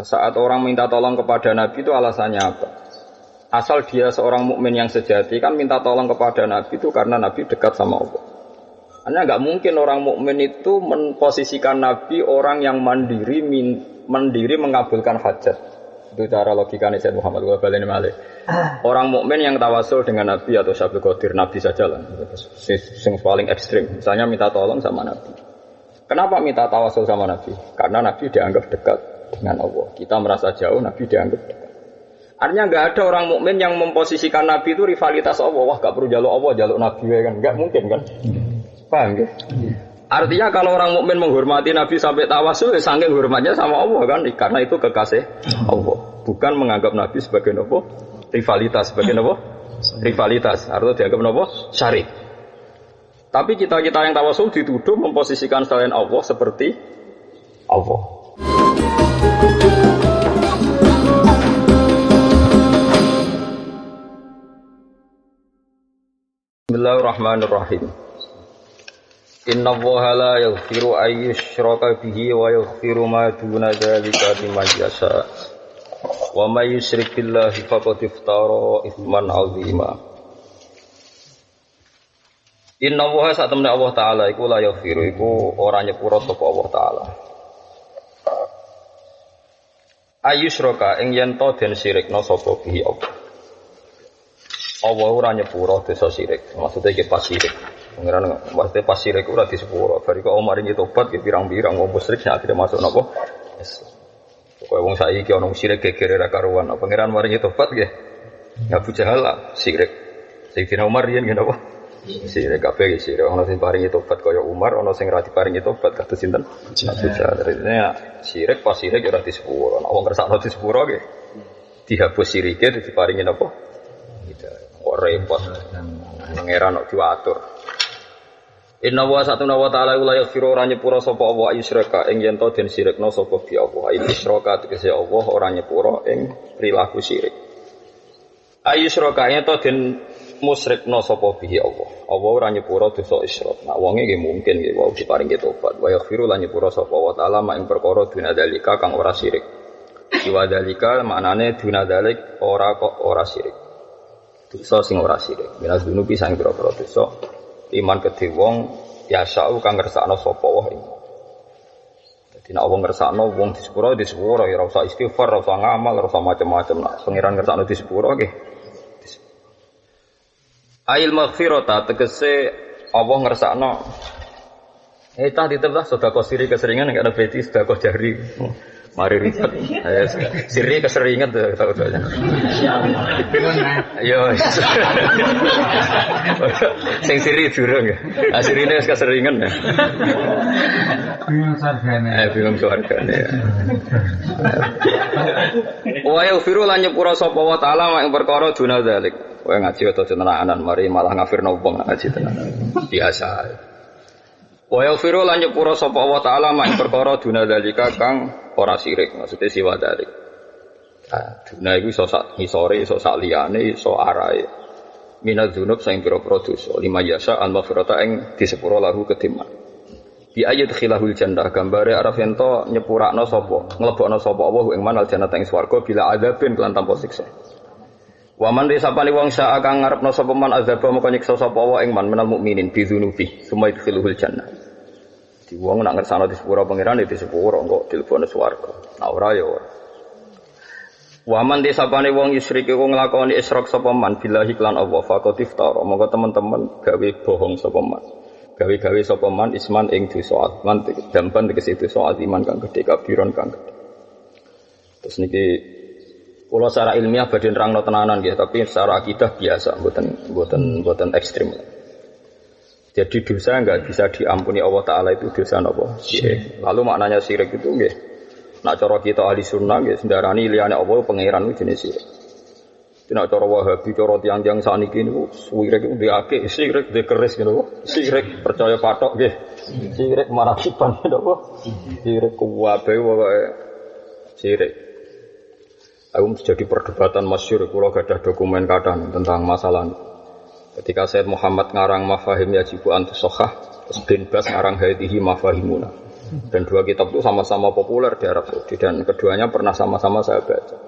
Saat orang minta tolong kepada Nabi itu alasannya apa? Asal dia seorang mukmin yang sejati kan minta tolong kepada Nabi itu karena Nabi dekat sama Allah. Hanya nggak mungkin orang mukmin itu memposisikan Nabi orang yang mandiri mengabulkan hajat. Itu cara logikanya Sayyid Muhammad Wabalini Malik. Orang mukmin yang tawasul dengan Nabi atau Syabul Qadir Nabi saja lah. Yang paling ekstrim. Misalnya minta tolong sama Nabi. Kenapa minta tawasul sama Nabi? Karena Nabi dianggap dekat dengan Allah. Kita merasa jauh, Nabi dianggap dekat. Artinya nggak ada orang mukmin yang memposisikan Nabi itu rivalitas Allah. Wah, nggak perlu jaluk Allah, jaluk Nabi kan? Nggak mungkin kan? Paham ya? Artinya kalau orang mukmin menghormati Nabi sampai tawasul, saking hormatnya sama Allah kan? Karena itu kekasih Allah. Bukan menganggap Nabi sebagai apa? Rivalitas, sebagai apa? Rivalitas. Artinya dianggap apa? Syarik. Tapi kita-kita yang tawasul dituduh memposisikan selain Allah seperti Allah. Bismillahirrahmanirrahim. Inna Allaha la yaghfiru an yushraka bihi wa yaghfiru ma duna dzalika liman yasha. Wa may yusyrik billahi faqad iftara itsman 'azima. Inna Allaha satamna Allah taala iku la yaghfiru iku ora nyepuro sapa Allah taala. Ayusyraka ing yen to den sirikna sapa bihi Allah. Allah ora nyepuro dosa sirik. Maksudnya iki pas sirik. Pengiran maksudnya pas sirik ora disepuro. Bari kok omar iki tobat ki pirang-pirang wong musyrik sak akhire masuk napa? Pokoke wong saiki ana sirik gegere ra karuan. Pengiran maringi tobat nggih. Ya Abu Jahal sirik. Sayyidina Umar yen nggih napa? Sirik kabeh sirik. Ana sing paringi tobat kaya Umar, ana sing ra diparingi tobat kados sinten? Abu Jahal. Artinya sirik pas sirik ora disepuro. Ana wong kersakno disepuro nggih. Dihapus sirike diparingi napa? Kok repot pangeran kok diwatur. Inna wa satuna wa ta'ala la yaghfiru ora nyepura sapa Allah ayyusyraka ing yen to den sirikna sapa bi Allah ayyusyraka tegese Allah ora nyepura ing perilaku syirik. Ayyusyraka yen to den musyrikna sapa bi Allah. Allah ora nyepura dosa isyrak. Nah wonge nggih mungkin nggih wau diparingi tobat. Wa yaghfiru lan nyepura sapa wa ta'ala mak ing perkara dunadzalika kang ora syirik. Siwa dzalika maknane dunadzalik ora kok ora syirik. Dosa sing ora sirik. Minas dunubi sang pira-pira dosa. Iman kedhe wong yasau kang ngersakno sapa wae. Dadi nek wong ngersakno wong disepuro ya ora usah istighfar, ora usah ngamal, ora usah macam-macam. Nek pangeran ngersakno disepuro nggih. Ail maghfirata tegese Allah ngersakno tah ditebah sedekah siri keseringan nek ada beti sedekah jari. Mari ribet. Siri keseringan tuh tahu-tahu. Yo. Sing siri durung ya. Sirine wis keseringan ya. Bingung sargane. Bingung sargane. Wa yaghfiru lan nyepura sapa wa ta'ala mak ing perkara duna zalik. Kowe ngaji utawa tenanan mari malah ngafirno wong ngaji tenanan. Biasa. Wa yaghfiru lan nyepura sapa wa ta'ala mak ing perkara duna zalika kang ora sirik, maksudnya siwa dari. Duna iku iso sak ngisore, iso sak liyane, iso arahe. Minadz dzunub sing pira-pira dosa, lima yasa al-maghfirata ing disepuro lahu kediman. Bi ayat khilahul jannah gambare arep ento nyepurakno sapa, nglebokno sapa Allah ing manal jannah ing swarga bila adzabin kelan tanpa siksa. Wa man risapani wong sak kang ngarepno sapa man azaba moko nyiksa sapa Allah ing man menal mukminin bi dzunubi, summa yadkhuluhul jannah. Di wong nak ngersano di sepuro pangeran di sepuro kok telepon swarga. Nah ora ya ora. Wa man disapane wong yusriki wong nglakoni isyrok sapa man billahi lan Allah faqat iftara. Monggo teman-teman gawe bohong sapa man. Gawe-gawe sapa man isman ing dosa man dampan tegese dosa iman kang gedhe kabiron kang gedhe. Terus niki kula secara ilmiah badhe nerangno tenanan nggih, tapi secara akidah biasa mboten ekstrem. Jadi dosa enggak bisa diampuni Allah Ta'ala itu dosa apa? Syirik. Lalu maknanya syirik itu nggih. Nak cara kita ahli sunnah nggih sendarani liyane Allah pangeran itu jenis syirik. Nek cara Wahabi cara tiyang-tiyang sakniki niku syirik itu diake syirik dikeris ngono. Syirik percaya patok nggih. Syirik marakiban napa? Syirik kuwabe pokoke syirik. Aku jadi perdebatan masyhur kula gadah dokumen kathah tentang masalah ini. Ketika Sayyid Muhammad ngarang mafahim yajibu antus sokhah, terus bin Bas ngarang hadihi mafahimuna. Dan dua kitab itu sama-sama populer di Arab Saudi dan keduanya pernah sama-sama saya baca.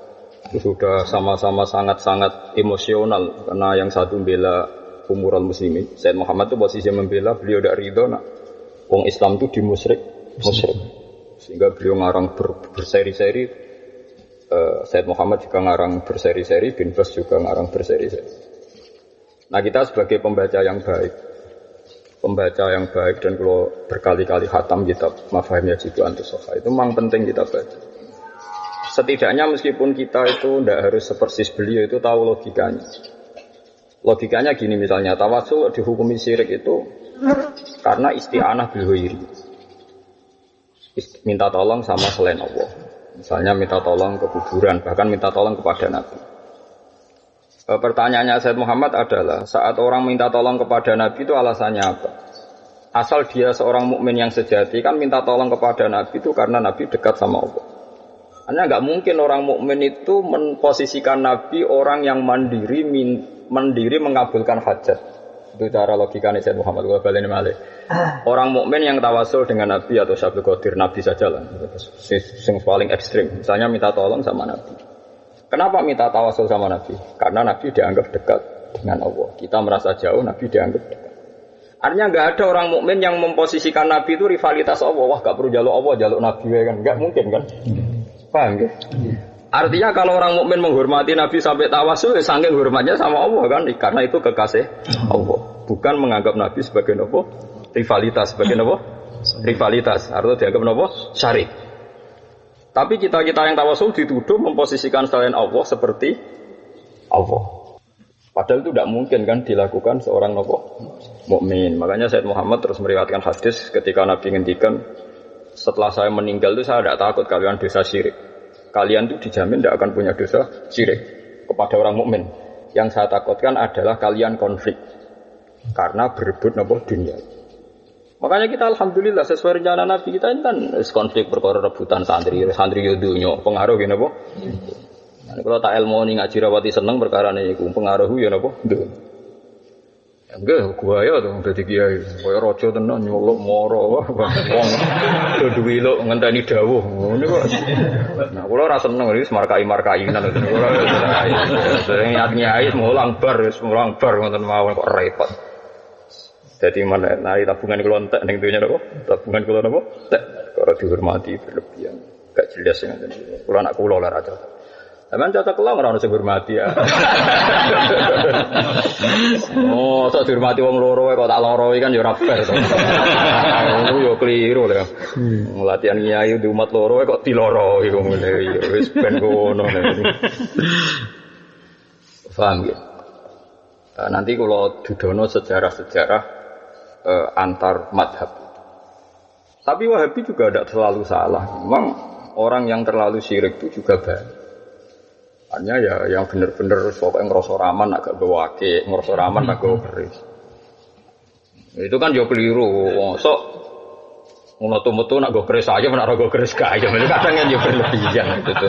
Itu sudah sama-sama sangat-sangat emosional karena yang satu membela umurul muslimin. Said Muhammad itu posisi membela, beliau tidak ridho nak wong Islam itu dimusyrik. Sehingga beliau ngarang berseri-seri. Said Muhammad juga ngarang berseri-seri, bin Bas juga ngarang berseri-seri. Nah kita sebagai pembaca yang baik dan kalau berkali-kali khatam kitab Mafahim Yajibu Antusofa itu memang penting kita baca. Setidaknya meskipun kita itu tidak harus sepersis beliau itu tahu logikanya. Logikanya gini misalnya tawasul dihukumi syirik itu karena isti'anah bil ghairi. Minta tolong sama selain Allah. Misalnya minta tolong ke kuburan, bahkan minta tolong kepada Nabi. Pertanyaannya Said Muhammad adalah saat orang minta tolong kepada Nabi itu alasannya apa? Asal dia seorang mukmin yang sejati kan minta tolong kepada Nabi itu karena Nabi dekat sama Allah. Hanya nggak mungkin orang mukmin itu memposisikan Nabi orang yang mandiri mengabulkan hajat. Itu cara logikanya Said Muhammad Ghazali Malik. Orang mukmin yang tawasul dengan Nabi atau Syabul Qadir Nabi saja lah. Yang paling ekstrim. Misalnya minta tolong sama Nabi. Kenapa minta tawasul sama Nabi? Karena Nabi dianggap dekat dengan Allah. Kita merasa jauh, Nabi dianggap dekat. Artinya nggak ada orang mukmin yang memposisikan Nabi itu rivalitas Allah. Wah, nggak perlu jaluk Allah, jaluk Nabi kan? Nggak mungkin kan? Paham ya? Artinya kalau orang mukmin menghormati Nabi sampai tawasul, ya saking hormatnya sama Allah kan? Karena itu kekasih Allah. Bukan menganggap Nabi sebagai apa? Rivalitas, sebagai apa? Rivalitas. Artinya dianggap apa? Syarik. Tapi kita-kita yang tawasul dituduh memposisikan selain Allah seperti Allah. Padahal itu tidak mungkin kan dilakukan seorang mukmin. Makanya Said Muhammad terus meriwayatkan hadis ketika Nabi ngendikan, setelah saya meninggal itu saya tidak takut kalian dosa syirik. Kalian itu dijamin tidak akan punya dosa syirik kepada orang mukmin. Yang saya takutkan adalah kalian konflik karena berebut dunia. Makanya kita alhamdulillah sesuai rencana Nabi kita ini kan konflik perkara rebutan santri yudunyo pengaruh gini apa? Nah, kalau tak ilmu ni ngaji rawati seneng perkara ni pengaruh ya napa? Enggak, gua ya tuh dadi kiai. Kaya raja tenan nyolok moro wong duwe lho ngenteni dawuh. Ngono kok. Nah, kula ora seneng iki markai-markainan kula. Sering nyai mulang bar ngoten mawon kok repot. Jadi mana nari tabungan kula entek ning dunya napa? Tabungan kula napa? Entek. Karo dihormati berlebihan. Gak jelas ngoten. Kula anak kula lah raja. Sampeyan cocok kula ora ono sing hormati ya. Oh, tak dihormati wong loro kok tak loro kan ya ora fair to. Ngono yo keliru lho. Latihan kiai di umat loro kok diloro iku ngene. Wis ben ngono. Paham ya? Nanti kalau dudono sejarah-sejarah antar madhab. Tapi Wahabi juga tidak selalu salah. Memang orang yang terlalu syirik itu juga banyak. Hanya ya yang benar-benar pokoknya ngerasa raman agak bawa ake, ngerasa raman agak bawa keris. Itu kan jauh keliru. Sok metu-metu nak go keris aja, nak go keris kaya. Kadang kan jauh berlebihan gitu.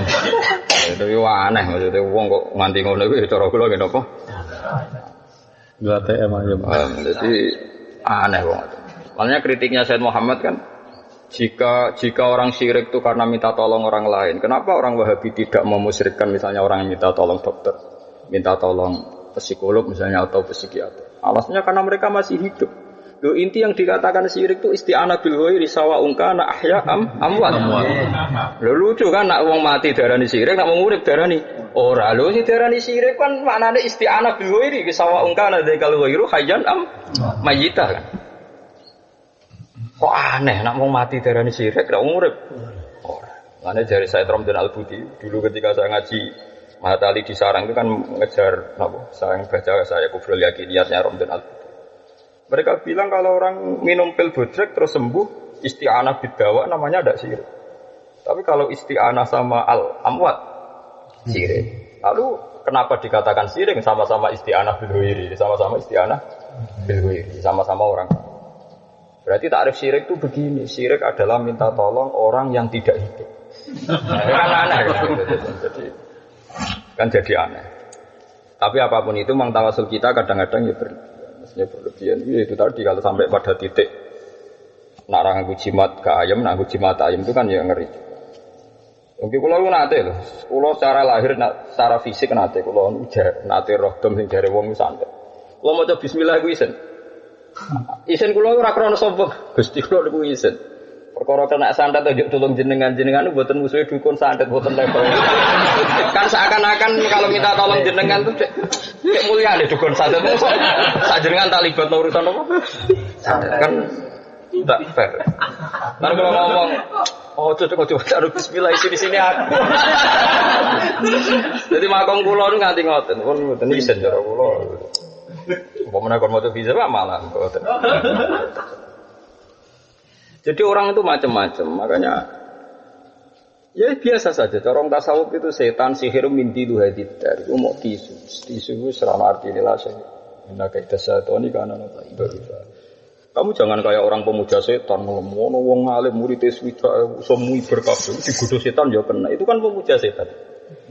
Itu aneh maksudnya. Wong kok nganti ngono itu cara kula ngene apa? Dua TM aja. Jadi aneh banget. Makanya kritiknya Said Muhammad kan, jika orang syirik itu karena minta tolong orang lain, kenapa orang Wahabi tidak memusyrikkan misalnya orang yang minta tolong dokter, minta tolong psikolog misalnya atau psikiater? Alasannya karena mereka masih hidup. Loh, inti yang dikatakan syirik itu isti'anah bil ghairi sawa ungkana ahya amwat. Lho lucu kan nak wong mati darani syirik, nak wong urip darani ora. Lho sing darani syirik kan maknane isti'anah bil ghairi sawa ungkana dzakal ghairu hayyan mayyitah kan. Kok aneh nak wong mati darani syirik, nak wong urip ora. Mane jari saya Ramdan Al-Budi dulu ketika saya ngaji Mahatali di sarang itu kan mengejar napa? Saya baca saya Kufrul Yakiniyatnya Ramdan Al-Budi. Mereka bilang kalau orang minum pil bodrek terus sembuh, isti'anah bidawa namanya ada syirik. Tapi kalau isti'anah sama al-amwat, syirik. Lalu kenapa dikatakan syirik? Sama-sama isti'anah bil ghairi, sama-sama isti'anah bil ghairi, sama-sama orang. Berarti takrif syirik itu begini, syirik adalah minta tolong orang yang tidak hidup. Kan aneh kan jadi aneh. Tapi apapun itu memang tawasul kita kadang-kadang ya berlebihan. Ya berlebihan. Itu tadi kalau sampai pada titik Nak ra nganggo jimat ke ayam, nak nganggo jimat ayam itu kan ya ngeri. Mungkin kula lu nate lho. Kula secara lahir secara fisik nate kula nate roh dom sing jare wong santet. Kula maca bismillah iku isen. Isen kula ora krana sapa. Gusti kula niku isen. Perkara kena santet ojo tulung jenengan mboten musuhe dukun santet mboten level. Kan seakan-akan kalau minta tolong jenengan tuh cek mulia nih dukun santet. Sak jenengan tak libat urusan apa? Santet kan tak fair. Lalu kalau ngomong, oh coba bismillah isi di sini aku. Jadi makom kula nu nganti ngoten, pun ngoten isen cara kula. Apa menawa kon maca bisa malah ngoten. Jadi orang itu macam-macam, makanya ya biasa saja. Corong tasawuf itu setan sihir minti itu hadid dari mau tisu itu serama arti inilah saya. Nah kayak dasarnya karena kamu jangan kayak orang pemuja setan, ngono wong alim murid swida semui berkabeh digodoh setan ya kena. Itu kan pemuja setan.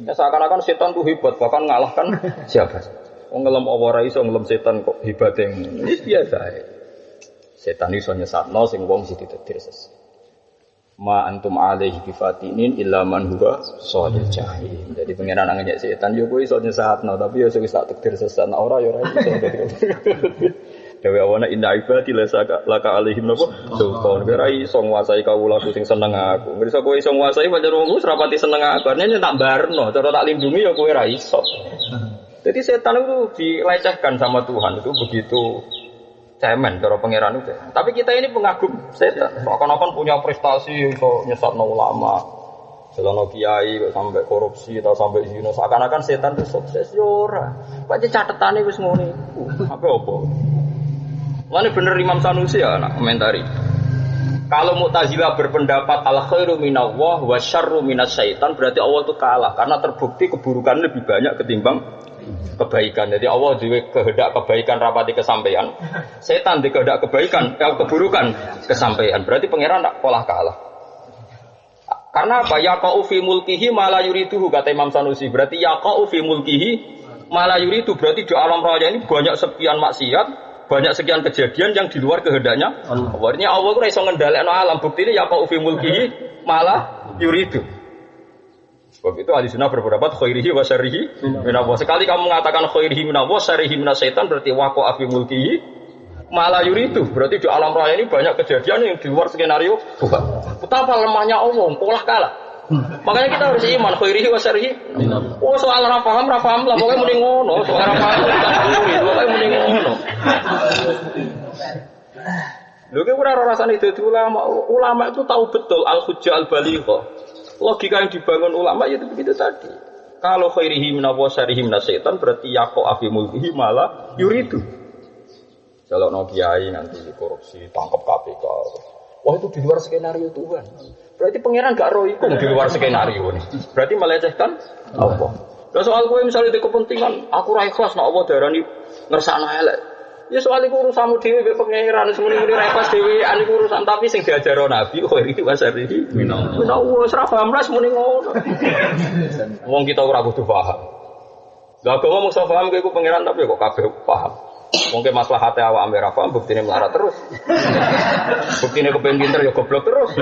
Ya seakan-akan setan itu hebat bahkan ngalahkan siapa? Wong ngelem apa ra iso ngelem setan kok hebat yang ini biasa ae. Setan iso nyesatno sing wong sing ditetir ses. Ma antum alaihi bifatinin illa man huwa shalil jahim. Jadi pengenan ngenyek setan yo kowe iso nyesatno tapi yo sing sak tektir sesat ora yo ora iso. Dewe awana inna ibadi laka alaihim napa sultan. Ora iso nguasai kawula sing seneng aku. Ngerasa kowe iso nguasai pancen wong wis rapati seneng aku. Artinya tak barno, cara tak lindungi ya kowe ora iso. Jadi setan itu dilecehkan sama Tuhan itu begitu cemen cara pangeran itu. Tapi kita ini pengagum setan. Seakan-akan punya prestasi untuk nyesatno ulama. Selono kiai sampai korupsi atau sampai zina. Seakan-akan setan itu sukses yo ora. Pancen catetane wis ngono iku. Apa? Lan bener Imam Sanusi ya nak komentari. Kalau Mu'tazilah berpendapat al khairu minallah wa syarru minasyaitan berarti Allah itu kalah karena terbukti keburukan lebih banyak ketimbang kebaikan. Jadi Allah duwe kehendak kebaikan rapati kesampaian. Setan di kehendak kebaikan, keburukan kesampaian. Berarti pangeran tak kalah. Karena apa? Yaqa'u fi mulkihi ma la yuriduhu kata Imam Sanusi. Berarti yaqa'u fi mulkihi ma la yuridu berarti di alam raya ini banyak sekian maksiat, banyak sekian kejadian yang di luar kehendaknya Allah. Artinya Allah ora iso ngendhalekno alam. Buktine yaqa'u fi mulkihi ma la yuridu. Sebab itu ahli sunnah berpendapat khairihi wa syarrihi minallah. Sekali kamu mengatakan khairihi minallah, syarrihi minasyaitan berarti waqa'a fi mulkihi malah yuridu. Berarti di alam raya ini banyak kejadian yang di luar skenario Tuhan. Betapa lemahnya Allah, pola kalah. Makanya kita harus iman khairihi wa syarrihi minallah. Oh soal ra paham lah, pokoknya mending ngono. Soal ra paham pokoknya mending ngono. Lho ki ora rasane dadi ulama. Ulama itu tahu betul al-hujjah al-balighah. Logika yang dibangun ulama itu begitu tadi. Kalau khairihi minallah syarrihi minasyaitan berarti yaqa'a fi mulkihi malah yuridu. Kalau no kiai nanti korupsi tangkap KPK. Wah itu di luar skenario Tuhan. Berarti pangeran gak roh iku di luar skenario ini. Berarti melecehkan Allah. Lah soal kowe misalnya di kepentingan aku ra ikhlas nek Allah darani ngersakno elek. Ya soal iku urusanmu dhewe mek pangeran semene-mene ra ikhlas dhewean iku urusan tapi sing diajaro Nabi khairihi wa syarrihi minallah. Wis ra paham ras muni ngono. Wong kita ora kudu paham. Lah kok ngomong so paham iku pangeran tapi kok kabeh paham. Mungkin maslahate awak ame ra paham buktine melarat terus. Buktine kepen pinter ya goblok terus.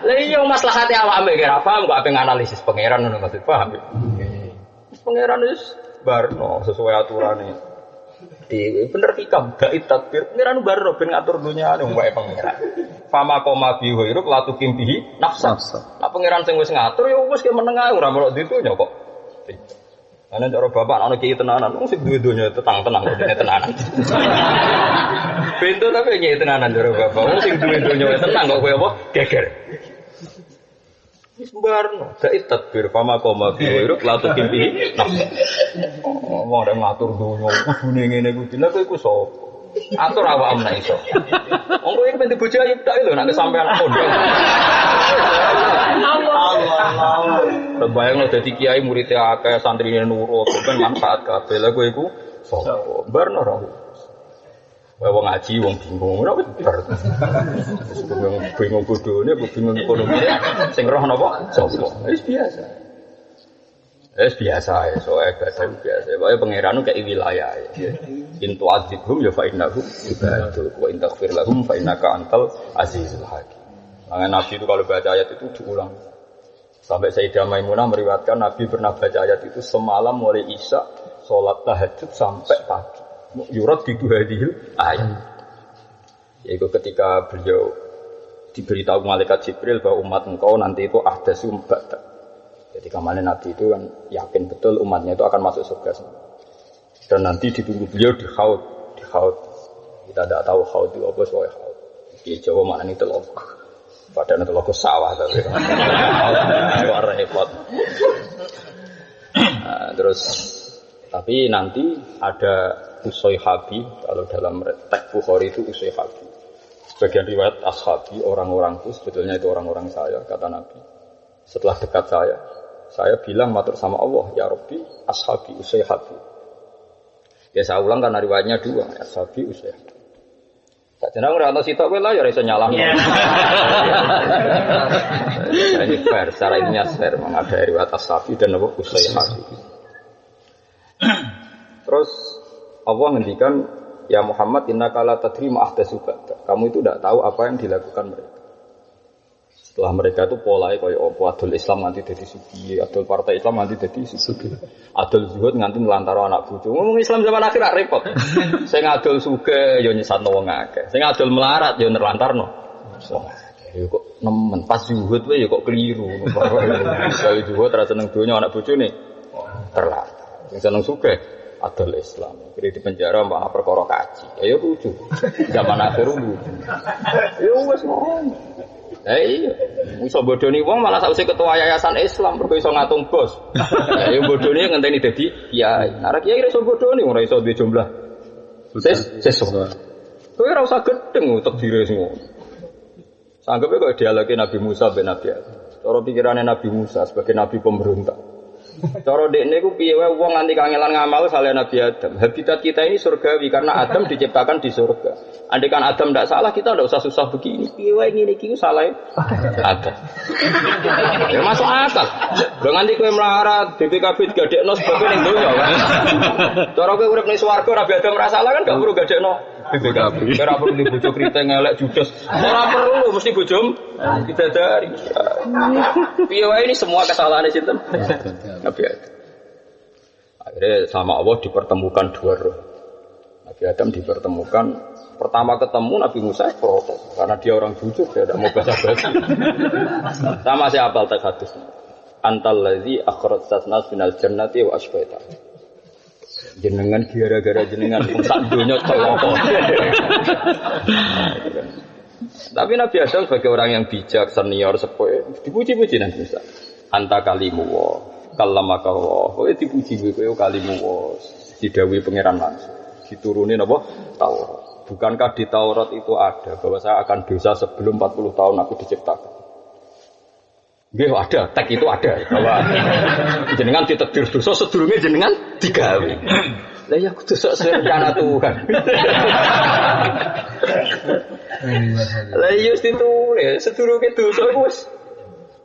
Lah iya maslahate awak ame ra paham kok ape nganalisis pangeran ngono maksud paham. Pangeran wis barno sesuai aturane. Di bener hikam gaib takbir pangeran barno ben ngatur dunyane wae pangeran. Fama koma bihi ruk latu kimbihi nafsa. Lah pangeran sing wis ngatur ya wis ke meneng ae ora melok ditunya kok. Ana cara bapak ana kiai tenanan wong sing duwe donya tenang-tenang kok dene tenanan. Bento tapi kiai tenanan cara bapak wong sing duwe donya tenang kok kowe apa geger. Wis barno gaib takbir fama koma bihi ruk latu kimbihi nafsa. Wong ora ngatur donya kudune ngene kuwi lha kowe iku sapa? Atur awakmu nek iso. Wong kowe iki penting bojo ayu tak lho nek sampean pondok. Allah. Terbayang lo dadi kiai muridnya akeh santrine nurut, ben manfaat kabeh. Lha kowe iku sapa? Barno ora. Wong ngaji wong bingung ora bar. Bingung bodone, bingung ekonomi. Sing roh napa? Sapa? Wis biasa. biasa ya, soalnya biasa. Pokoknya pangeran kayak wilayah ya. In tu'adzibhum ya fa innahum ibaduk wa in taghfir lahum fa innaka antal azizul hakim. Makanya Nabi itu kalau baca ayat itu diulang. Sampai Sayyidah Maimunah meriwayatkan Nabi pernah baca ayat itu semalam mulai Isya salat tahajud sampai pagi. Yurat di hadhil ayat. Yaitu ketika beliau diberitahu malaikat Jibril bahwa umat engkau nanti itu ahdatsu ba'da. Jadi kemarin Nabi itu kan yakin betul umatnya itu akan masuk surga semua. Dan nanti ditunggu beliau di Haud. Kita tidak tahu Haud itu apa soal Haud. Di Jawa mana itu loh. Padahal itu loh sawah tapi. Repot. Nah, terus tapi nanti ada Usayhabi kalau dalam teks Bukhari itu Usayhabi. Sebagian riwayat ashabi orang-orang itu sebetulnya itu orang-orang saya kata Nabi. Setelah dekat saya bilang matur sama Allah, ya Rabbi, ashabi Usayhabi. Ya saya ulang karena riwayatnya dua, ashabi Usayhabi. Tak jeneng ora ana sitok kowe lah ya ora iso nyalahno. Ini fair, secara ilmiah fair, ada riwayat ashabi dan apa Usayhabi. Terus Allah ngendikan, ya Muhammad innaka la tadri ma ahdatsu ba'da. Kamu itu tidak tahu apa yang dilakukan mereka. Setelah mereka itu polanya kayak adul Islam nanti jadi sugi, adul partai Islam nanti jadi sugi, adul zuhud nanti melantaro anak bucu. Ngomong Islam zaman akhir repot. Saya ngadul suge, yo nyesatno wong akeh. Saya ngadul melarat, yo nerlantarno. Yo kok nemen pas zuhud wae yo kok keliru. Saya zuhud ra seneng donya anak bojone terlantar. Sing seneng suge adul Islam. Kira di penjara mbak perkara kaji. Ya yo lucu. Zaman akhir lucu. Yo wis ngono. Iya, iso bodoni wong malah sausé ketua yayasan Islam mergo iso ngatung bos. Ya yo bodoni ngenteni dadi kiai. Nek kiai iso bodoni ora iso duwe jumlah. Sesuk. Kowe ora usah gedeng takdire sing ngono. Sanggepe kok dialoge Nabi Musa ben Nabi Adam. Cara pikirane Nabi Musa sebagai nabi pemberontak. Cara dekne ku piye wae wong nganti kangelan ngamal saleh Nabi Adam. Habitat kita ini surgawi karena Adam diciptakan di surga. Andaikan Adam tidak salah kita tidak usah susah begini. Piye wae ngene iki ku salah Adam. Ya masuk akal. Lho nganti kowe melarat BPKB digadekno sebab ning donya kan. Cara kowe urip ning swarga Nabi Adam ora salah kan gak perlu gadekno BPKB. Ora perlu bojo kriting elek judes. Ora perlu mesti bojom bidadari. Piye wae ini semua kesalahan sinten? Nabi Adam. Akhirnya sama Allah dipertemukan dua roh. Nabi Adam dipertemukan. Pertama ketemu Nabi Musa protes karena dia orang jujur, dia tidak mau basa-basi. Sama saya apal teks hadis. Antal ladzi akhrajtas nas minal jannati wa asfaita. Jenengan gara-gara jenengan sak donya celaka. Tapi Nabi Adam sebagai orang yang bijak, senior, sepuh, dipuji-puji Nabi Musa. Anta kalimu wa kallamaka wa. Kowe dipuji kowe kalimu wa. Didhawuhi pangeran langsung. Diturunin apa? Taurat. Bukankah di Taurat itu ada bahwa saya akan dosa sebelum 40 tahun aku diciptakan? Nggih ada, teks itu ada bahwa jenengan ditakdir dosa sedurunge jenengan digawe. Lah ya kudu sok rencana Tuhan. Lah iya ditulis sedurunge dosa wis.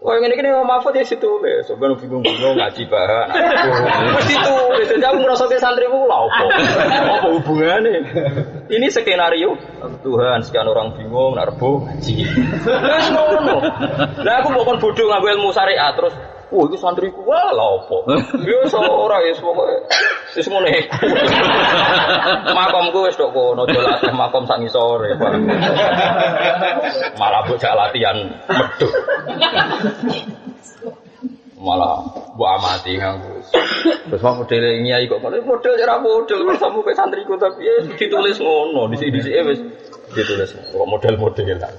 Oh yang ini Mahfud ya ditulis. Sebenarnya bingung-bingung ngaji bahan. Wis ditulis. Jadi aku ngerasa ke santrimu lha opo? Apa hubungannya? Ini skenario Tuhan sekian orang bingung nak rebo ngaji. Wis ngono. Lah aku mbok bodoh nganggo ilmu syariat terus itu santriku wah lha opo? Yo ora ya pokoke wis ngene. Makomku wis tok kono latih makom sak ngisore. Malah bocah latihan medhuk. Malah mbok amati nganggo. Terus mau model nyai kok model cara model bersama ke santriku tapi ditulis ngono dhisik-dhisike wis ditulis kok model-modelan.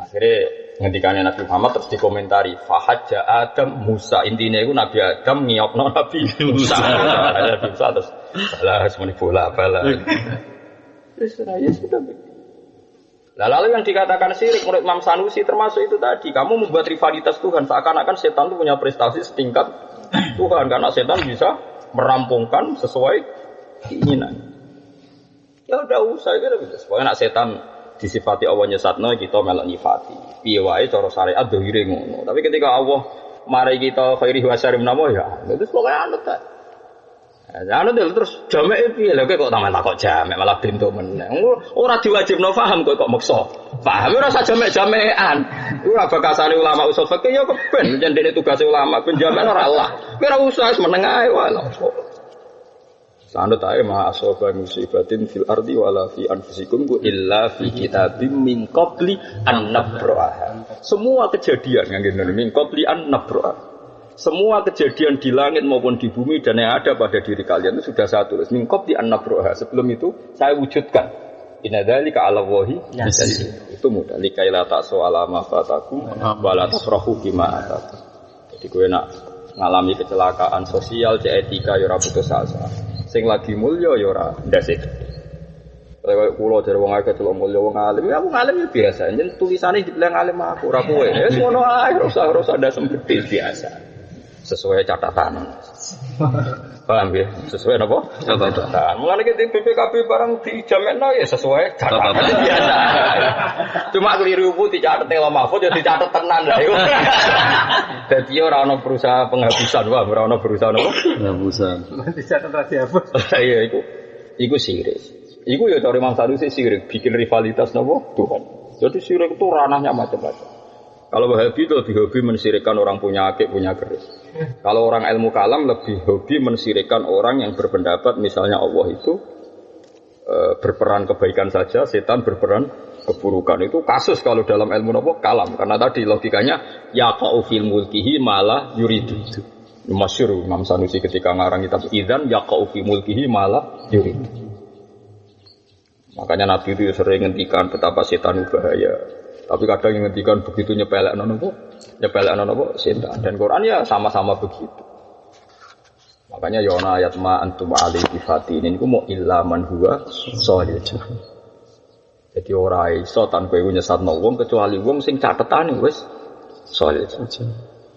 Akhirnya ngendikane Nabi Muhammad terus dikomentari fahajja Adam Musa intinya itu Nabi Adam ngiyokno Nabi Musa. Nabi Musa terus balas muni bola bala. Wis ya sudah. Lalu yang dikatakan syirik menurut Imam Sanusi termasuk itu tadi kamu membuat rivalitas Tuhan seakan-akan setan itu punya prestasi setingkat Tuhan karena setan bisa merampungkan sesuai keinginan. Ya udah usah gitu. Pokoknya nak setan disifati Allah nyesatno kita melok nyifati. Piye wae cara syariat dohire ngono. Tapi ketika Allah mari kita khairi wa syarri menapa ya. Terus pokoke anut ta. Anu terus jamek piye lho kok tamen takok jamek malah bentuk meneh. Ora diwajibno paham kok maksa. Paham ora usah jamek-jamekan. Iku ora bakasane ulama usul fikih ya keben jendene tugas ulama ben jamek ora Allah. Ora usah meneng ae wae. Sanut ae ma asaba musibatin fil ardi wala fi anfusikum illa fi kitabim min qabli an nabraha. Semua kejadian ngene min qabli an nabraha. Semua kejadian di langit maupun di bumi dan yang ada pada diri kalian itu sudah saya tulis. Min qabli an nabraha. Sebelum itu saya wujudkan. Inna dzalika 'ala Allahi yasir. Itu mudah. Likaila ta'su 'ala ma fatakum wa la tafrahu bima atakum. Jadi kowe nak ngalami kecelakaan sosial, etika ya ora putus asa. Sing lagi mulya ya ora ndasik. Kayak kula dari wong akeh delok mulya wong alim, ya wong alim ya biasa. Yen tulisane dibilang alim aku ora kowe. Wis ngono ae, ora usah ndasem gedhe biasa. Sesuai catatan. Paham ya? Sesuai apa? Catatan. Mulane iki BPKB barang dijamekno ya sesuai catatan biasa. Cuma keliru ku dicatet Ela Mahfud ya dicatet tenan lha iku. Dadi ora ana berusaha penghapusan, wah ora ana berusaha apa? Penghapusan. Dicatet ra dihapus. Iya iku sirik. Iku ya cara Imam Sanusi sirik, bikin rivalitas napa? Tuhan. Jadi sirik itu ranahnya macam-macam. Kalau Wahabi itu lebih hobi mensirikkan orang punya akik, punya keris. Kalau orang ilmu kalam lebih hobi mensirikkan orang yang berpendapat misalnya Allah itu berperan kebaikan saja, setan berperan keburukan. Itu kasus kalau dalam ilmu nopo kalam. Karena tadi logikanya yaqa'u fil mulkihi malah yuridu. Masyhur Imam Sanusi ketika ngarang kitab Idzan yaqa'u fi mulkihi malah yuridu. Makanya Nabi itu sering ngendikan betapa setan itu bahaya. Tapi kadang yang ngendikan begitu nyepelekno napa setan. Dan Quran ya sama-sama begitu. Makanya ya ana ayat ma antum alaihi fatinin iku mau illa man huwa shalih. Jadi ora iso tanpa iku nyesatno wong kecuali wong sing catetane wis shalih.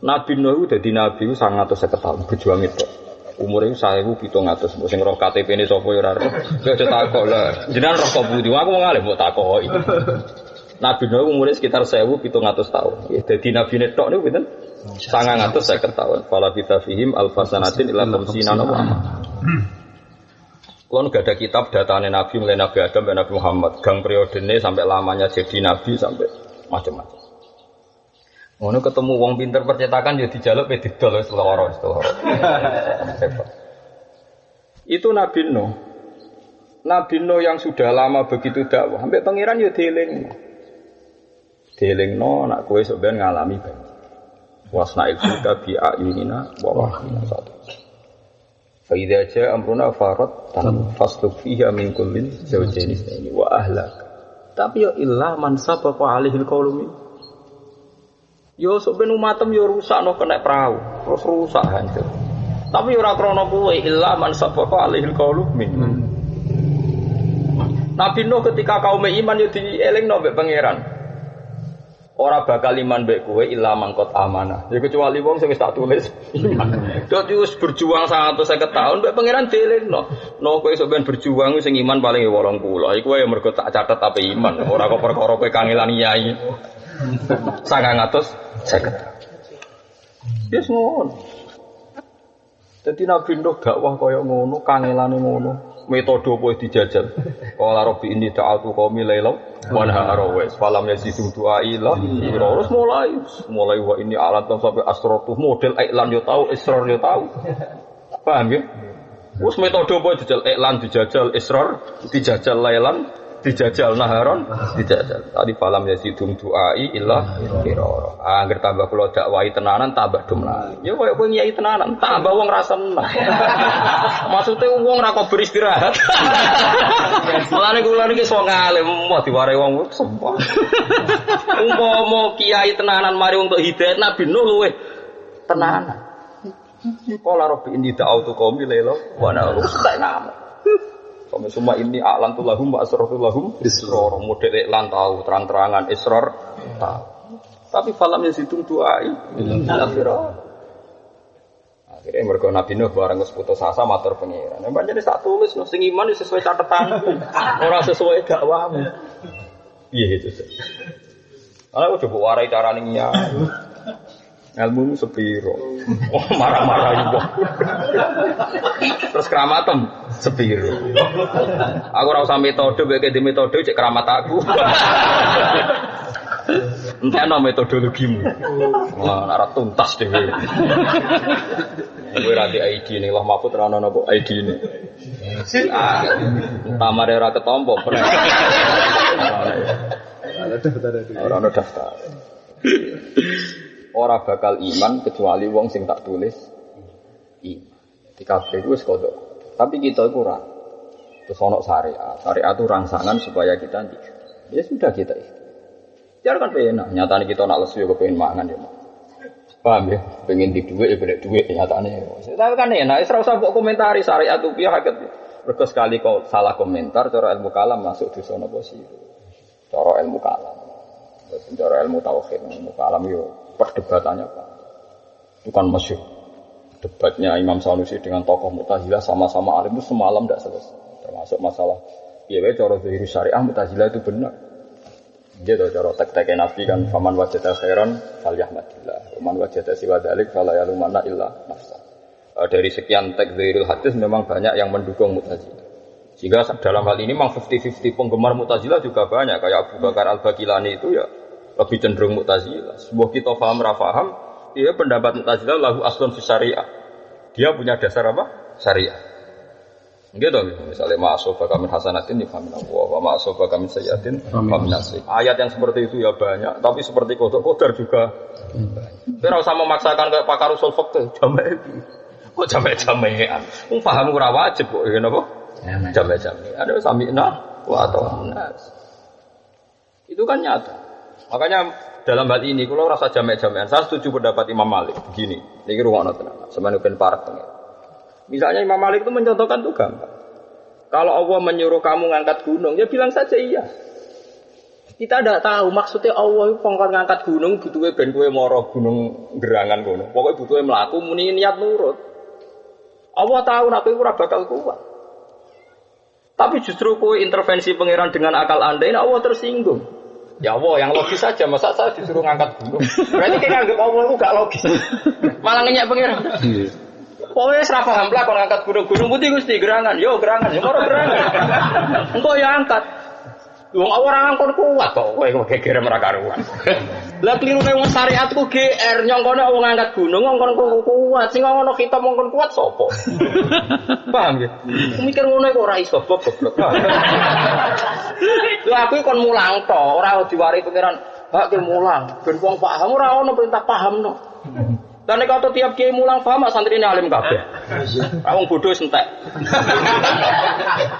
Nabi Nuh dadi nabi 950 tahun berjuang itu. Umure 1700 sing roh KTP-ne sapa ya ora roh. Kok takok lah. Jenengan roh kok budi aku mau ngalih mbok takoki. Nabi Nuh umurnya sekitar 1700 tahun. Jadi Nabi Netok ini pinten? 950 tahun. Fala kita fihim alfasanatin ila khamsina nawa. Kalau nggak ada kitab datanya Nabi mulai Nabi Adam dan Nabi Muhammad, gang periodenya sampai lamanya jadi Nabi sampai macam-macam. Ngono ketemu wong pinter percetakan ya dijaluk pe didol wis loro. Itu Nabi Nuh. Nabi Nuh yang sudah lama begitu dakwah, sampai pangeran ya dielingno nak kowe sok ben ngalami banjir. Wasna'il fulka bi ayunina wa wahyina satu. Fa idza jaa amruna farat fasluk fiha min kullin zawjayn itsnaini wa ahlak. Tapi ya illa man sabaqa alaihil qaulum. Yo sok ben umatem yo rusakno kena perahu, terus rusak hancur. Tapi ora krana kowe illa man sabaqa alaihil qaulum. Nabi Nuh ketika kaum iman yo dielingno mbek pangeran. Ora bakal iman mbek kowe illa mangkot amanah. Ya kecuali wong sing wis tak tulis iman. Dadi wis berjuang 150 tahun mbek pangeran dielingno. No kowe sok ben berjuang sing iman paling 80. Iku wae mergo tak catet tapi iman. Ora kok perkara kowe kangelan yai. 950. Wis ngono. Dadi Nabi Nuh dakwah kaya ngono, kangelane ngono. Metode apa dijajal. Qala rabbi inni ta'atu qaumi lailam wa nahara wa falam yazidum du'ai la terus mulai wa ini alat sampai asratu model iklan yo tahu israr yo tahu. Paham ya? Wes metode apa dijajal iklan dijajal israr dijajal lailan dijajal naharon dijajal. Tadi falam yazidum du'ai illa firara. Angger tambah kula dakwahi tenanan tambah dumlah. Ya koyo kowe nyai tenanan tambah wong rasa seneng. Maksude wong ra kok beristirahat. Mulane kula niki sok ngalim mau diwarai wong sempok. Umpama kiai tenanan mari untuk hidayat Nabi Nuh luweh tenanan. Qala rabbi inni da'autu qaumi laila wa nahara. Kami semua ini a'lan tulahum wa asrar tulahum israr model iklan tahu terang-terangan israr tahu. Tapi falam yazidum du'ai illa firara. Akhirnya mergo Nabi Nuh bareng wis putus asa matur pangeran. Nek pancen tak tulis no sing iman sesuai catatan. Ora sesuai dakwahmu. Piye itu? Ana kok coba warai carane nyai. Ilmu sepiro. Oh, marah-marah iku. Terus keramatem sepiro. Aku ora usah metode, beke di metode cek keramat aku. Enteno metodologimu. Wah, ora tuntas dhewe. Kowe ra di ID ning Allah Mahfud ora ono kok ID ne. Tamare ora ketompo. Ora ono daftar. Ora bakal iman kecuali wong sing tak tulis iman. Di kabeh iku wis kodok. Tapi kita iku ora. Terus ono syariat. Syariat itu rangsangan supaya kita tidak. Ya sudah kita biar kan enak. Nyatane kita nak lesu yo kepengin mangan ya. Paham ya? Pengen di duit ya golek duit nyatane. Tapi kan enak, wis ora usah mbok komentari syariat itu piye hakikat. Mergo sekali kau salah komentar cara ilmu kalam masuk dosa napa sih? Cara ilmu kalam. Cara ilmu tauhid, ilmu kalam yo perdebatannya Pak. Itu kan masyhur. Debatnya Imam Sanusi dengan tokoh Mu'tazilah sama-sama alim itu semalam tidak selesai. Termasuk masalah piye wae cara zahir syariah Mu'tazilah itu benar. Dia tahu cara tek-tek Nabi kan faman wajada khairan falyahmadillah. Faman wajada siwa dzalik fala yalumanna illa nafsa. Dari sekian tek zahirul hadis memang banyak yang mendukung Mu'tazilah. Sehingga dalam hal ini memang 50-50 penggemar Mu'tazilah juga banyak. Kayak Abu Bakar Al-Baqilani itu ya lebih cenderung Mu'tazilah. Sebuah kita paham rafaham, dia pendapat Mu'tazilah lahu aslun fi syariah. Dia punya dasar apa? Syariah. Gitu misalnya ma'asofaka min hasanatin famin Allah wa ma'asofaka min sayyiatin famin nasi. Ayat yang seperti itu ya banyak, tapi seperti kodar juga banyak. Ora usah memaksakan kayak pakar usul fikih jamek. Kok jamek-jamekan? Wong paham ora wajib kok ngene apa? Jamek-jamek. Ada sami'na wa ata'na. Itu kan nyata. Makanya dalam hal ini kalau rasa jamek-jamekan, saya setuju pendapat Imam Malik begini. Niki rungokno tenan. Sampeyan ben parek pengen. Misalnya Imam Malik itu mencontohkan itu gampang. Kalau Allah menyuruh kamu ngangkat gunung, ya bilang saja iya. Kita tidak tahu maksudnya Allah itu pengkon ngangkat gunung butuhe ben kowe mara gunung gerangan kono. Pokoke butuhe mlaku muni niat nurut. Allah tahu nek kowe ora bakal kuat. Tapi justru kowe intervensi pangeran dengan akal Anda ini Allah tersinggung. Ya Allah yang logis saja, masa saya disuruh ngangkat gunung. Berarti kita anggap Allah itu gak logis. Malah ngenyak pangeran. Pokoknya serah paham lah kalau ngangkat gunung putih Gusti gerangan, yo moro gerangan. Engko ya angkat. Wong orang angkon kuat kok, kowe geger ora karuan. Lah kliru nek wong syariat ku GR nyongkone wong ngangkat gunung ngongkon kuat, sing ngono kita mongkon kuat sapa? Paham ya? Mikir ngono kok ora iso goblok. Lha aku kon mulang to, ora diwari pengiran, hak ke mulang. Ben wong paham ora ono perintah pahamno. Dan nek tiap kiai mulang paham santrine alim kabeh. Wong bodoh entek.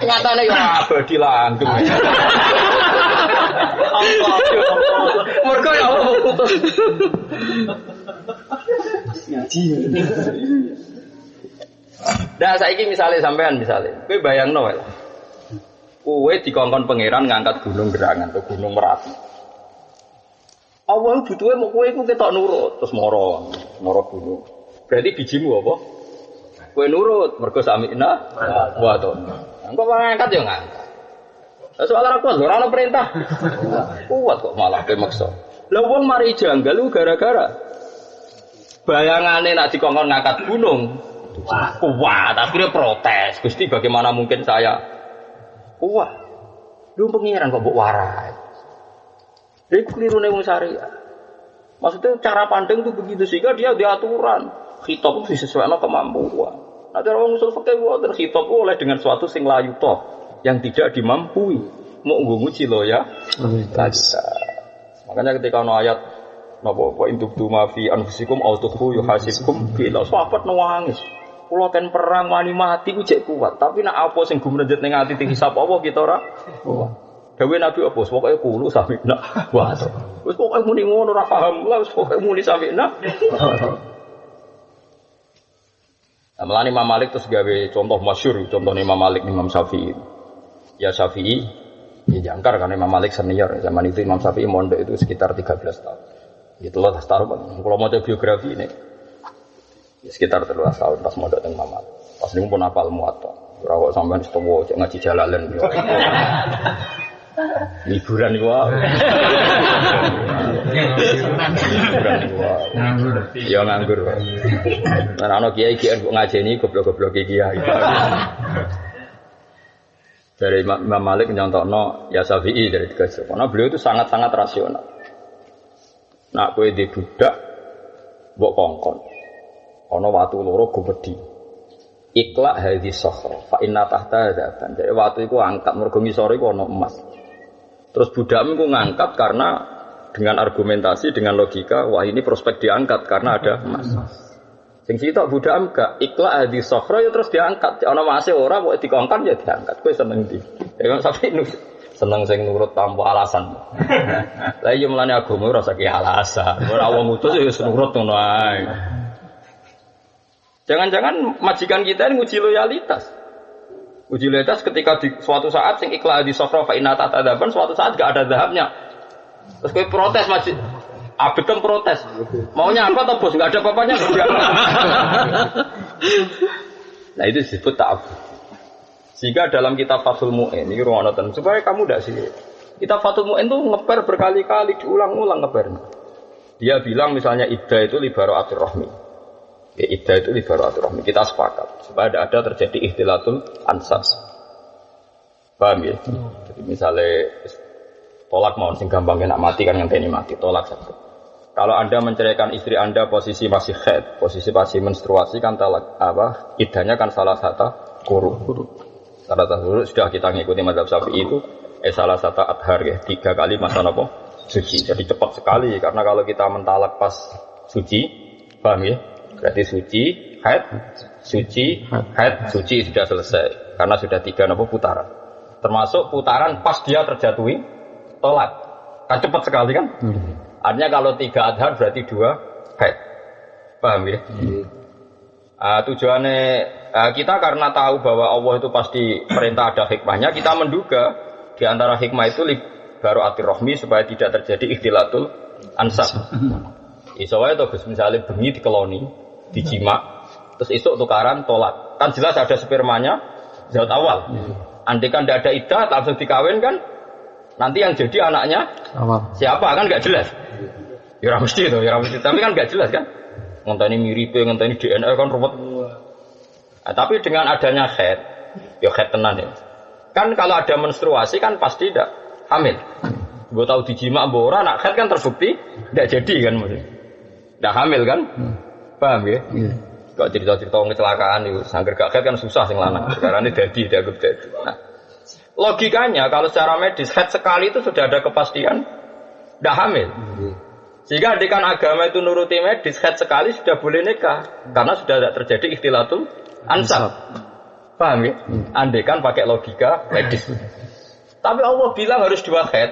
Nyatane yo abadi langgeng. Mergo ya Allah putus. Ngaji. Dah saiki misale sampean kowe bayangno wae. Kowe dikongkon pangeran ngangkat gunung gerangan atau gunung Merapi. Allah butuhe mau kowe iku ketok nurut terus moro gunung. Berarti bijimu apa? Kowe nurut mergo sami'na wa ta'na. Engko ngangkat ya ngangkat. Soal ora kuat ora ana perintah. Kuat kok malah kowe maksa. Lah wong mari janggal gara-gara bayangane nek dikongkon ngangkat gunung. Kuat, akhirnya protes. Gusti bagaimana mungkin saya kuat? Lu pengiran kok mbok warai. Jadi kelirune wong syariah. Maksudnya cara pandang itu begitu sehingga dia diaturan. Khitab itu disesuaikan kemampuan. Nah cara wong usul fikih wae khitab oleh dengan suatu sing layu toh yang tidak dimampui. Mau nguji lo ya. Bisa. Makanya ketika ana ayat napa intubtu ma fi anfusikum au tukhfu yuhasibkum bila sahabat nangis. Kula ten perang wani mati ku jek kuat, tapi nek apa sing gumrejet ning ati dihisab apa kita ora kuat. Dewe Nabi apa pokoke kulo samina. Wah. Wis pokoke muni ngono ora paham, wis pokoke muni samina. Amalane Imam Malik terus gawe contoh masyhur, contohnya Imam Malik Imam Syafi'i. Ya Syafi'i ya jangkar karena Imam Malik senior zaman itu Imam Syafi'i mondok itu sekitar 13 tahun. Gitu loh tahun kalau mau biografi ini ya sekitar 13 tahun pas mondok teng Imam Malik. Pas niku pun hafal Muwatta. Ora kok sampean setuwo cek ngaji Jalalain yo. Liburan gua. Nganggur. Ya nganggur. Nah ana kiai-kiai kok ngajeni goblok-goblok kiai. Dari Imam Malik nyontokno ya Syafi'i dari tiga. Karena beliau itu sangat-sangat rasional. Nak kowe di budak mbok kongkon. Ana watu loro gumedi. Iklak hadis sokhra fa inna tahta hadaban. Jadi watu iku angkat mergo ngisore iku ana emas. Terus budakmu iku ngangkat karena dengan argumentasi dengan logika wah ini prospek diangkat karena ada emas. Sing sitok budakmu gak iklak hadis sokhra ya terus diangkat. Ana emase ora kok dikongkon ya diangkat. Kowe seneng ndi? Ya sampe seneng sing nurut tanpa alasan. Lah iya mulane agama ora usah ki alasan. Ora wong utus ya nurut ngono ae. Jangan-jangan majikan kita ini uji loyalitas. Uji loyalitas ketika di suatu saat sing ikhlas di sofra fa inna ta'adaban suatu saat gak ada zahabnya. Terus kowe protes majid. Abetem protes. Maunya apa toh bos? Enggak ada apa-apanya. Nah itu disebut ta'abbud. Sehingga dalam kitab Fathul Mu'in ini ruangkan supaya kamu tidak sih. Kitab Fathul Mu'in itu ngeper berkali-kali diulang-ulang ngepernya. Dia bilang misalnya iddah itu li bara'atir rahmi. Ya, iddah itu libaratul rahmi. Kita sepakat supaya ada terjadi ikhtilatul ansab. Paham ya? Jadi misalnya tolak mau sing gampang nak mati kan ngenteni mati tolak satu. Kalau Anda menceraikan istri Anda posisi masih haid, posisi masih menstruasi kan talak apa? Iddahnya kan salah satu quru. Salah satu quru sudah kita ngikuti mazhab Syafi'i itu salah satu adhar ya, 3 kali masa apa? Suci. Jadi cepat sekali karena kalau kita mentalak pas suci, paham ya? Berarti suci, haid, suci sudah selesai. Karena sudah 3 putaran. Termasuk putaran pas dia terjatuhi tolak. Kan cepat sekali kan? Artinya kalau 3 adhar berarti 2 haid. Paham ya? Tujuannya kita karena tahu bahwa Allah itu pasti perintah ada hikmahnya, kita menduga di antara hikmah itu baru atir rohmi supaya tidak terjadi ikhtilatul ansab. Isowai itu misalnya bengi dikeloni, dijima, terus esok tukaran tolak. Kan jelas ada spermanya zat awal. Andai kan tidak ada iddah langsung dikawin kan, nanti yang jadi anaknya awal. Siapa kan nggak jelas. Ya mesti itu, ya mesti. Tapi kan nggak jelas kan. Ngenteni mirip, ngenteni DNA kan ruwet. Nah, tapi dengan adanya haid, ya haid tenan ya. Kan kalau ada menstruasi kan pasti tidak hamil. Gue tahu dijima mbora, nak haid kan terbukti tidak jadi kan maksudnya. Tidak hamil kan? Paham ya? Kok cerita-cerita kecelakaan itu, sangger gak haid kan susah sing lanang. Sekarang ini dadi, dianggap dadi. Nah, logikanya kalau secara medis haid sekali itu sudah ada kepastian tidak hamil. Sehingga andikan agama itu nuruti medis haid sekali sudah boleh nikah karena sudah tidak terjadi ikhtilatul ansab. Paham ya? Andikan pakai logika medis. Tapi Allah bilang harus 2 haid.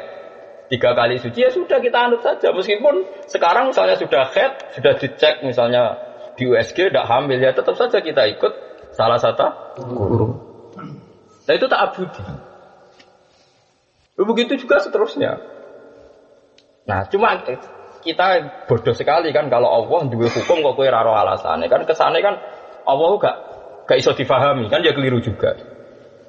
3 kali suci ya sudah kita anut saja meskipun sekarang misalnya sudah haid, sudah dicek misalnya di USG tidak hamil ya tetap saja kita ikut salah satu guru. Nah itu tak abudi. Begitu juga seterusnya. Nah cuma kita bodoh sekali kan kalau Allah duwe hukum kok kowe ora ro alasane kan kesane kan Allah gak iso difahami kan ya keliru juga.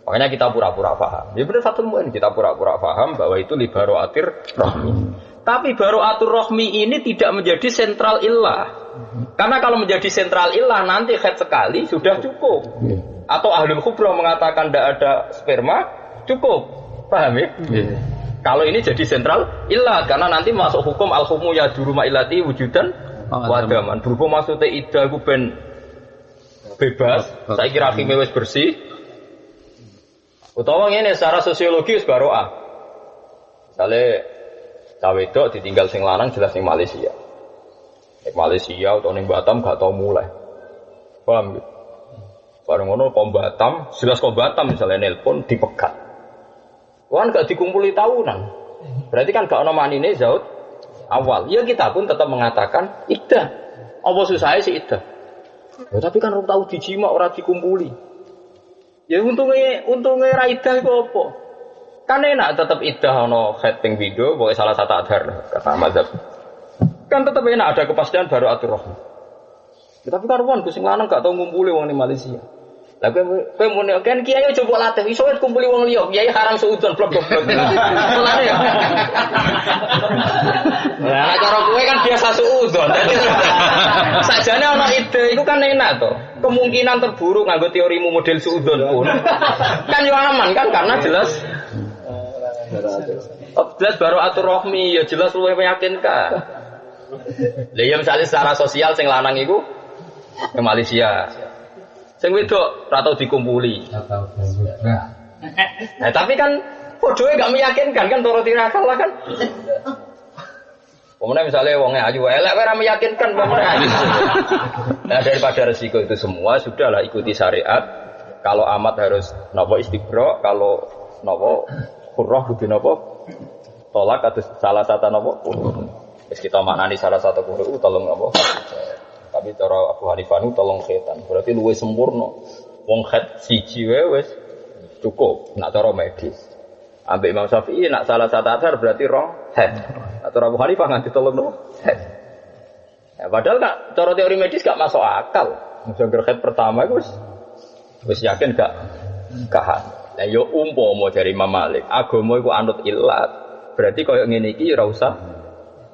Makanya kita pura-pura paham. Ya benar Fathul Mu'in kita pura-pura paham bahwa itu li baro'atir rahmi. Tapi baro'atur rahmi ini tidak menjadi sentral illah. Karena kalau menjadi sentral illah nanti haid sekali sudah cukup. Atau ahlul khubroh mengatakan tidak ada sperma cukup. Paham ya? Kalau ini jadi sentral illah karena nanti masuk hukum al-humu ya duruma ilati wujudan wadaman. Berhubung maksudnya iddah ku ben bebas, saya kira akhirnya wis bersih. Utawa ngene secara sosiologi wis baroah. Misale cawe wedok ditinggal sing lanang jelas ning Malaysia. Ning Malaysia utawa ning Batam gak tau mulai. Paham gitu? Bareng ngono kok Batam, jelas kok Batam misalnya nelpon dipegat. Kan gak dikumpuli tahunan. Berarti kan gak ono manine zaut awal. Ya kita pun tetap mengatakan iddah. Apa susahnya sih iddah? Ya, tapi kan orang tahu dijima ora dikumpuli. Ya untungnya ra iddah iku apa? Kan enak tetap iddah ono haid ping video, pokoke salah satu adhar kata mazhab. Kan tetap enak ada kepastian baru atur rahmi. Ya, tapi kan wong sing lanang gak tau ngumpuli wong di Malaysia. Lah kowe muni kan kiai aja mbok latih iso kumpuli wong liya, kiai haram seudon blok goblok. Mulane ya. Lah cara kowe kan biasa seudon. Sajane ana ide iku kan enak to. Kemungkinan terburuk nganggo teorimu model seudon pun. Kan yo aman kan karena jelas jelas baru atur rohmi ya jelas luwih meyakinkan. Lah ya misalnya secara sosial sing lanang iku ke Malaysia. Sing wedok ora tau dikumpuli. Nah, tapi kan podoe gak meyakinkan kan toro tirakal lah kan. Kemudian misalnya wongnya ayu elek ora meyakinkan pokoknya. Nah, daripada resiko itu semua sudahlah ikuti syariat. Kalau amat harus napa istibra, kalau napa qurrah kudu napa tolak atau salah satu napa. Wis kita maknani salah satu qur'u tolong napa. Tapi cara Abu Hanifah itu tolong khitan. Berarti luwih sempurna. Wong khat siji wae wis cukup. Nak cara medis. Ambek Imam Syafi'i nak salah satu athar berarti rong head. Nak cara Abu Hanifah nganti tolong no head. Ya, padahal nak cara teori medis gak masuk akal. Jangger head pertama itu wis yakin gak kahan. Lah yo umpama dari Imam Malik, agama iku anut ilat. Berarti koyo ngene iki ora usah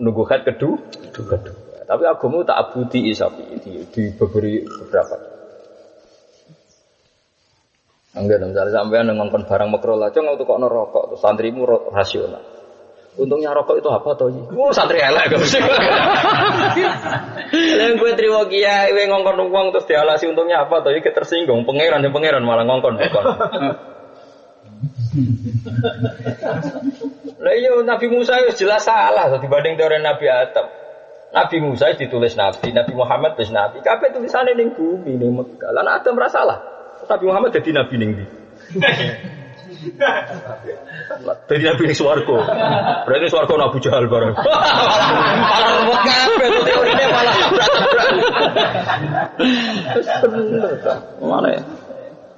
nunggu head kedua. Tapi agama tak abudi isapi diberi beberapa. Enggak, misalnya sampean ngongkon barang makro lah, cong untuk kok rokok, terus santrimu rasional. Untungnya rokok itu apa toh? Santri elek gak mesti. Lain gue terima kiai, gue ngongkon uang terus dialasi untungnya apa toh? Iki tersinggung, pangeran malah ngongkon. Lah iya Nabi Musa itu jelas salah dibanding teori Nabi Adam. Nabi Musa ditulis Nabi, Nabi Muhammad tulis Nabi. Kabeh tulisannya ning bumi ning Mekah. Lah Adam ora salah. Nabi Muhammad jadi nabi ning ndi? Jadi nabi ning swarga. Berarti swarga Abu Jahal bareng. Malah repot kabeh teorine malah berat. Mana ya?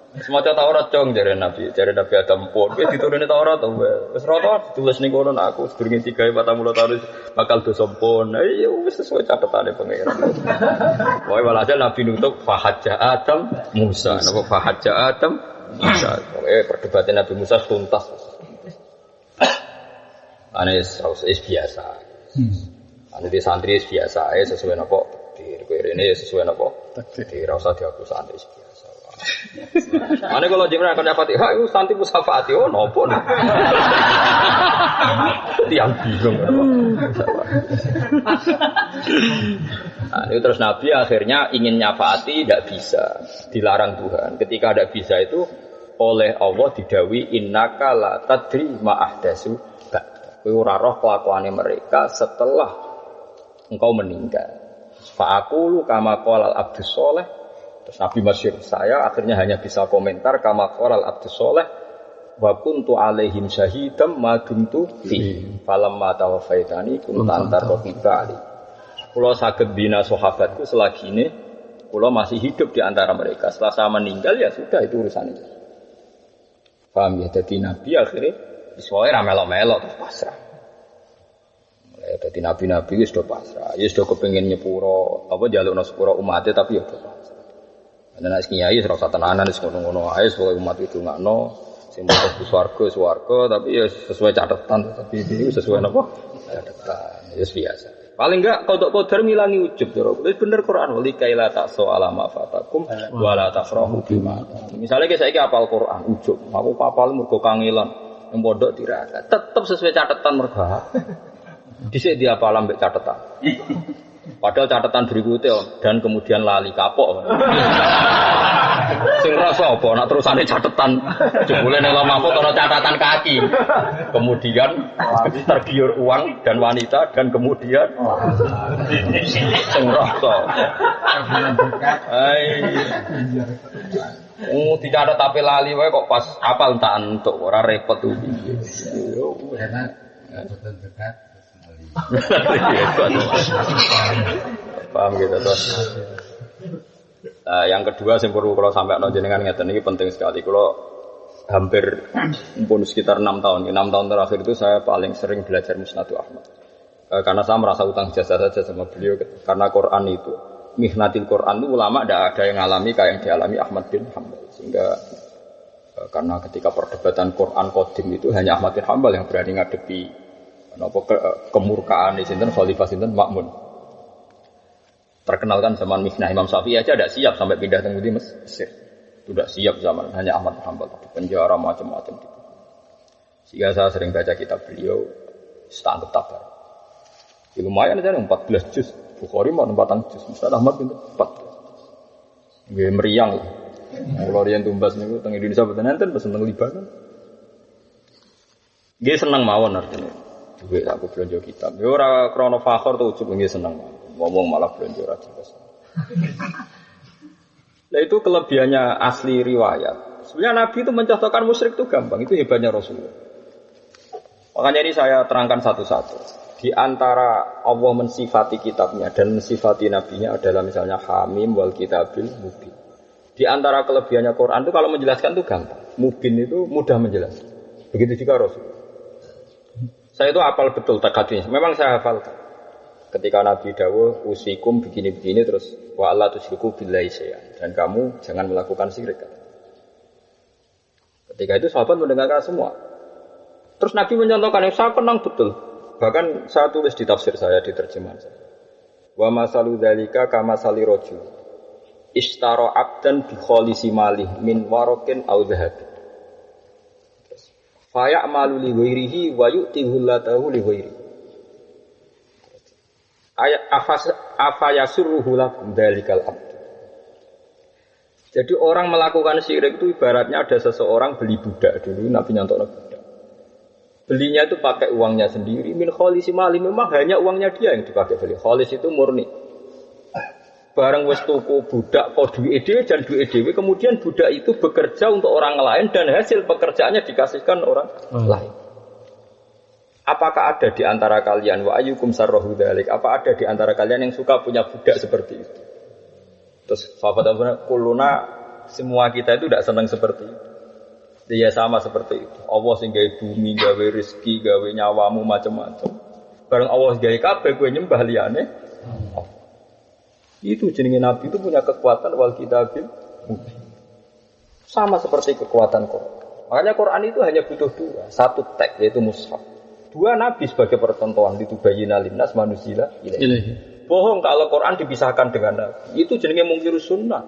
Semacam Taurat cong jare Nabi Adam pun. Wis dituruni Taurat to wis rata ditulis ning kono aku sedurunge 3-40 tahun bakal dosa pun. Ayo wis sesuai catetane pangeran. Wae walhasil Nabi nutuk fahajja Adam Musa. Napa fahajja Adam Musa. Perdebatan Nabi Musa tuntas. Anes biasa. Ane di santri biasa sesuai napa direne sesuai napa ora usah diaku santri biasa. Ane kalau jemran akan dapat itu santri musafaati nopo nih. Tiang bingung. Itu terus Nabi akhirnya ingin nyafaati tidak bisa, dilarang Tuhan. Ketika tidak bisa itu oleh Allah didawi innaka la tadri ma ahdasu ba'da. Kowe ora roh kelakuane mereka setelah engkau meninggal. Fa aqulu kama qala al-abdus sholih. Terus Nabi masyhur saya akhirnya hanya bisa komentar kama qala al-abdus sholih wa kuntu alaihim syahidam ma dumtu fi falamma tawaffaitani kuntu antar raqiba ali. Kula saged bina sahabatku selagi ini kula masih hidup di antara mereka. Setelah saya meninggal ya sudah itu urusan itu. Paham ya, jadi Nabi akhirnya iswae ra melok-melok terus pasrah. Ya dadi nabi-nabi wis do pasrah. Ya sudah kepengin nyepuro apa njalukno sepuro umate tapi ya do pasrah. Nek kiai ora usah tenanan wis ngono-ngono ae supaya umat itu ngakno sing mlebu swarga tapi ya sesuai catatan tapi iki sesuai napa? Catatan. Ya biasa. Paling enggak kodok-kodar ngilangi ujub to. Wis bener Quran wali kaila takso alama fatakum wala tafrahu bima. Misale ki saiki hafal Quran ujub, aku hafal mergo kangelan ning pondok tirakat. Tetep sesuai catatan mergo. Dhisik dihafal ambek catatan. Padahal catatan berikutnya dan kemudian lali kapok. Sing rasa apa nak terusane catatan jebule nek lampu ana catatan kaki. Kemudian tergiur uang dan wanita dan kemudian sing rasa. Dicatat tapi lali wae kok pas apal tak entuk ora repot tuh. Yo enak. Dekat. Paham gitu terus. Yang kedua sing perlu kalau sampai jenengan ngeten iki penting sekali. Kalau hampir pun sekitar 6 tahun. 6 tahun terakhir itu saya paling sering belajar Musnad Ahmad. Karena saya merasa utang jasa saja sama beliau karena Quran itu mihnatil Quran itu ulama tidak ada yang ngalami kayak yang dialami Ahmad bin Hanbal. Sehingga karena ketika perdebatan Quran Qadim itu hanya Ahmad bin Hanbal yang berani ngadepi kemurkaan di sinten Khalifah sinten Ma'mun. Terkenal kan zaman mihnah Imam Syafi'i aja tidak siap sampai pindah ke Mesir. Sudah siap zaman hanya Ahmad bin Hanbal di penjara macam-macam. Sehingga saya sering baca kitab beliau setangkep tabar. Ya, lumayan aja 14 juz. Bukhari mau 4 juz. Ustaz Ahmad pinter 4. Nggih meriang. Kalau riyen tumbas niku teng Indonesia boten enten pesen teng Libanon. Nggih seneng mawon artine. Duit aku belanja kitab. Ya ora krana fakhor to ujug nggih seneng. Ngomong malah belanja ora jelas. Nah itu kelebihannya asli riwayat. Sebenarnya Nabi itu mencontohkan musyrik itu gampang. Itu hebatnya Rasulullah. Makanya ini saya terangkan satu-satu. Di antara Allah mensifati kitabnya dan mensifati nabinya adalah misalnya Hamim wal kitabil mubin. Di antara kelebihannya Quran itu kalau menjelaskan itu gampang. Mubin itu mudah menjelaskan. Begitu juga Rasul. Saya itu hafal betul takadnya. Memang saya hafalkan. Ketika Nabi dawuh usikum begini-begini terus wa alla tusyriku billahi syai'an dan kamu jangan melakukan syirik. Ketika itu sahabat mendengarkan semua. Terus Nabi mencontohkan yang saya kenang betul. Bahkan saya tulis di tafsir saya, di terjemahan saya. Wa masalu dzalika kamasali rajul ishtara 'abdan bi khalisi malih min warakin aw dhahabin. Fa ya'malu li ghairihi wa yu'tihu latahu li ghairihi. Ayat afayasurruhu lakum dzalikal abd. Jadi orang melakukan syirik itu ibaratnya ada seseorang beli budak dulu, Nabi nyontohnya budak. Belinya itu pakai uangnya sendiri, min khalisi mali, memang hanya uangnya dia yang dipakai beli. Khalis itu murni. Barang wis tuku budak kok duwe dhewe dan duwe dhewe, kemudian budak itu bekerja untuk orang lain dan hasil pekerjaannya dikasihkan orang lain. Apakah ada di antara kalian wa ayyukum sarrahu dzalik? Apa ada di antara kalian yang suka punya budak seperti itu? Terus sahabat-sahabat kuluna semua kita itu tidak senang seperti itu. Dia sama seperti itu. Allah sing gawe bumi, gawe rezeki, gawe nyawamu macam-macam. Bareng Allah gawe kabeh kowe nyembah liyane. Itu jenenge Nabi itu punya kekuatan wal kitabil mubin. Sama seperti kekuatan Quran. Makanya Quran itu hanya butuh dua, satu teks yaitu mushaf. Dua Nabi sebagai percontohan itu bayyina linnas manuzila ilaihi. Bohong kalau Quran dipisahkan dengan Nabi. Itu jenenge mungkirus sunnah.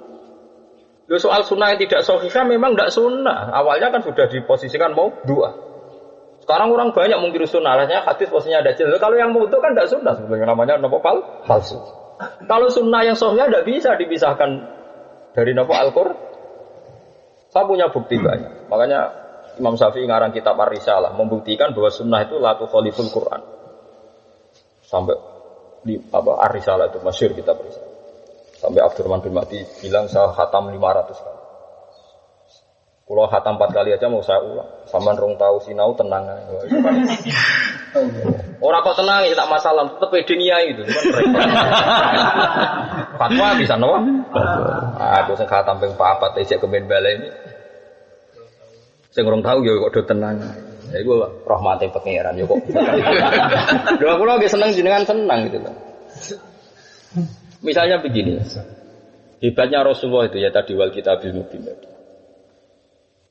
Loh, soal sunnah yang tidak sahih memang tidak sunnah. Awalnya kan sudah diposisikan mau dua. Sekarang orang banyak mungkirus sunnah. Alasannya hadis posisinya ada jelas. Kalau yang mau itu kan tidak sunnah. Sebenarnya namanya nopo palsu. Kalau sunnah yang sahih tidak bisa dipisahkan dari nopo Al-Qur'an. Saya punya bukti banyak. Makanya Imam Syafi'i ngarang kitab Ar-Risalah membuktikan bahwa sunnah itu la tukhaliful Quran. Sampai di Ar-Risalah itu masyhur kitab Risalah. Sampai Abdurrahman bin Mahdi bilang saya khatam 500 kali. Kalau khatam 4 kali aja mau saya ulang. Sampean rong tahu sinau tenang aja. Orang kok tenang ya tak masalah, tetep edenia itu kan repot. Fatwa bisa no? Aku sing khatam ping 4 isih kemen bale ini. Sing urung tahu ya kok do tenang. Ya iku rahmate pangeran ya kok. Lha kula nggih seneng jenengan senang gitu loh. Misalnya begini. Hebatnya Rasulullah itu ya tadi wal kitabil mubin.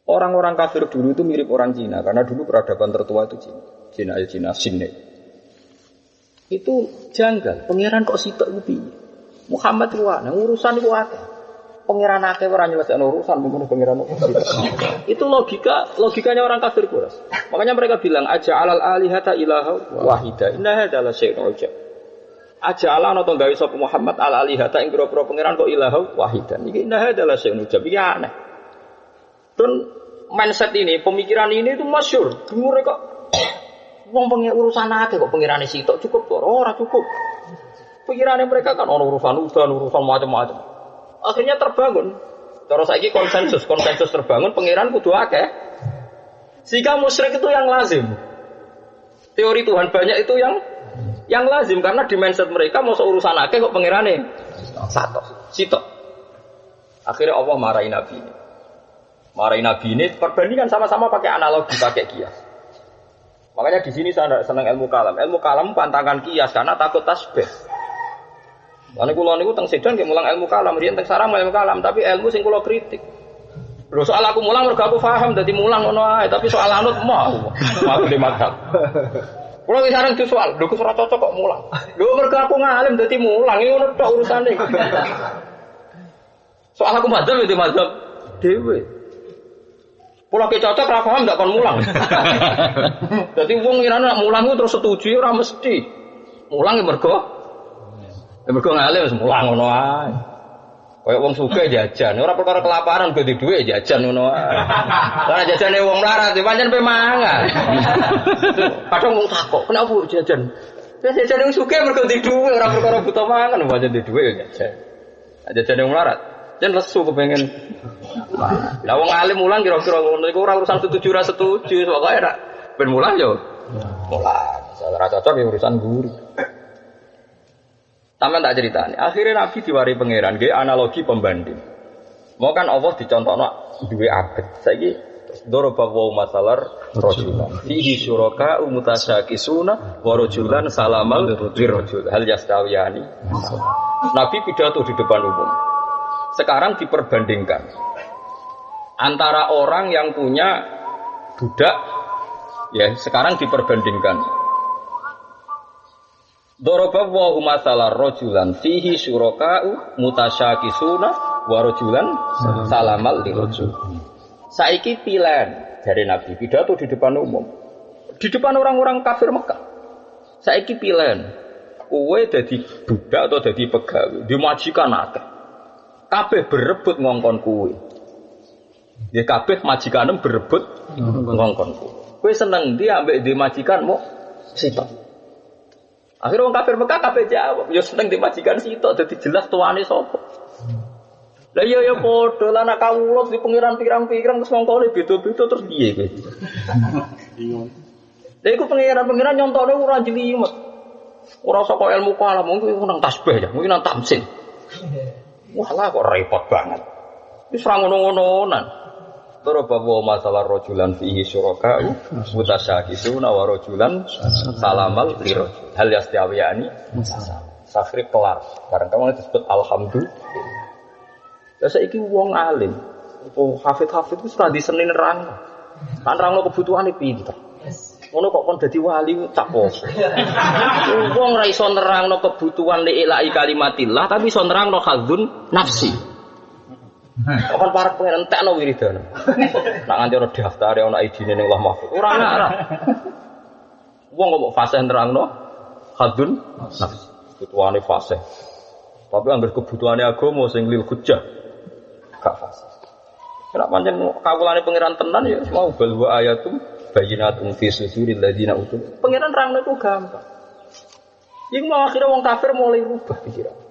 Orang-orang kafir dulu itu mirip orang Cina karena dulu peradaban tertua itu Cina. Cina Sinne. Itu janggal. Pangeran kok sitok ku piye? Muhammad ku ana urusan iku akeh. Pangeran akeh ora nyelesaikno urusan mung pangeran kok. Itu logikanya orang kafir kuras. Makanya mereka bilang aja alal alihata ilaha wahida. Inna hadza la syai'un ujab. Aja ala ana to gawe sapa Muhammad al alihata ing pira-pira pangeran kok ilaha wahida. Iki inna hadza la syai'un ujab. Iki aneh. Dan mindset ini, pemikiran ini itu masyhur. Dhuwure kok wong pengen urusan akeh kok pangerane sitok cukup kok ora cukup. Pikirannya mereka kan ono urusan macam-macam. Akhirnya terbangun. Cara saiki konsensus terbangun pangeran kudu akeh. Sehingga musyrik itu yang lazim. Teori Tuhan banyak itu yang lazim karena di mindset mereka mau urusan akeh kok pangerane satu, sitok. Akhirnya Allah marahi Nabi ini. Marahi Nabi ini perbandingan sama-sama pakai analogi, pakai kias. Makanya di sini saya senang ilmu kalam. Ilmu kalam pantangan kias karena takut tasbih. Karena kula niku teng Sedan nggih mulang ilmu kalam, riyen teng sarang ilmu kalam, tapi ilmu sing kula kritik. Lho soal aku mulang mergo aku paham dadi mulang ngono ae, tapi soal anut mau aku di madhab. Kula wis sareng soal, lho kok ora cocok kok mulang. Lho mergo aku ngalim dadi mulang, iki ngono tok urusane. Soal aku madhab ya di madhab dhewe. Kula ki cocok ora paham ndak kon mulang. Dadi wong ngirane nek mulang ku terus setuju ora mesti. Mulang ya mergo ngalim wis mulang ngono ae. Kaya wong sugih jajan, ora perkara kelaparan ganti dhuwit jajan ngono ae. Lah jajane wong melarat ya pancen pe mangan. Kadang wong takok, "Kenapa jajan?" Ya jajan wong sugih mergo ganti dhuwit, ora perkara butuh mangan, pancen di dhuwit ya jajan. Jajane wong melarat, jan lesu kepengin. Lah wong alim mulang kira-kira ngono iku ora urusan setuju ora setuju, pokoke ora ben mulang yo. Mulang, ora cocok ya urusan guru. Taman tak ceritani. Akhirnya Nabi diwari pangeran, nggih analogi pembanding. Mau kan Allah dicontohno duwe abet. Saiki daraba wa masalar rajulan. Fihi syuraka mutasyakisuna wa rajulan salamal lirajul. Hal yastawiyani. Nabi pidato di depan umum. Sekarang diperbandingkan antara orang yang punya budak, ya sekarang diperbandingkan. Daraba wa masalar rajulan fihi syuraka'u mutasyakisuna wa rajulan salamal lirajul. Saiki pilihan dari Nabi pidato di depan umum. Di depan orang-orang kafir Mekah. Saiki pilihan kowe dadi budak atau dadi pegawai, dimajikan akeh. Kabeh berebut ngongkon kowe. Ya kabeh majikanem berebut ngongkon kowe. Kowe seneng ndi ambek di majikanmu sitok. Akhirnya orang kafir Mekah kabeh jawab, ya seneng di majikan sitok dadi jelas tuane sapa. Lah iya ya padha lan anak kawula di pengiran pirang-pirang terus ngongkone beda-beda terus piye kowe. Bingung. Lha iku pengiran nyontone ora jelimet. Ora saka ilmu kalam, mungkin nang tasbih ya, mungkin nang tamsil. Wah lah kok repot banget. Wis ora ngono-ngononan. Daraba wa masalah rajulan fihi syuraka'u mutasyakisuna wa rajulan salamal lirajul. Hal yastawiyani safri kelar. Barang kamu disebut alhamdulillah. Lah saiki wong alim, hafid-hafid wis ora diseni nerang. Kan nerangno kebutuhane pinter. Ngono kok kon dadi wali cak poso. Wong ora iso nerangno kebutuhan li ilahi kalimatillah tapi iso nerangno khadzun nafsi. Kapan para pengen entekno wiridane. Nak nganti ora daftare ana idine ning Allah Mahfuz. Ora ana. Wong kok fase nerangno khadzun nafsi. Kebutuhane fase. Tapi anggar kebutuhane agama sing lil hujjah gak fase. Nek pancen kawulane pangeran tenan ya mau bal wa ayatum bayyinatun fi suduril ladina utul. Pangeran nerangno iku gampang. Iku mau akhire wong kafir mulai rubah pikiran.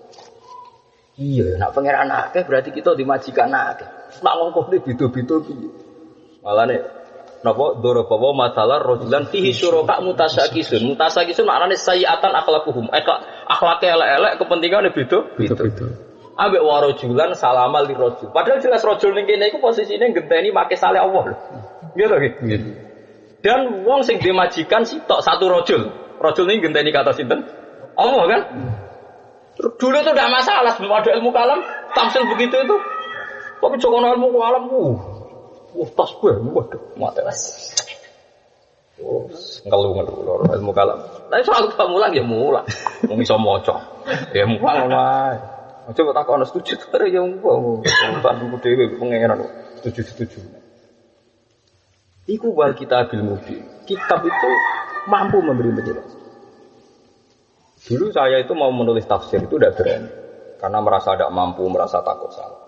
Iya, nak pangeran akeh berarti kita dimajikan akeh. Nak ngongkone beda-beda piye. Malane napa daraba wa masalar rajulan fihi syuraka mutasyakisun. Mutasyakisun maknane sayiatan akhlaquhum. Akhlake elek-elek kepentingane beda-beda. Ambek wa rajulan salamal lirajul. Padahal jelas rajul ning kene iku posisine genteni make saleh Allah lho. Nggih to nggih. Dan wong sing dimajikan sitok satu rajul. Rajul ning genteni kata sinten? Allah kan? Dulu itu tidak masalah, sebelum ada ilmu kalam, tamsil begitu itu. Tapi jangan ilmu kalam, tasbih, waduh, mati. Ngeluh, ilmu kalam. Tapi soal mulang ya mulang, mau bisa mocok, ya mulang lah. Coba tak kau setuju, tapi ya mulang. Tanpa dewi pengeran, setuju. Iku wal kitabil mubin. Kitab itu mampu memberi penjelasan. Dulu saya itu mau menulis tafsir itu tidak berani karena merasa tidak mampu, merasa takut salah.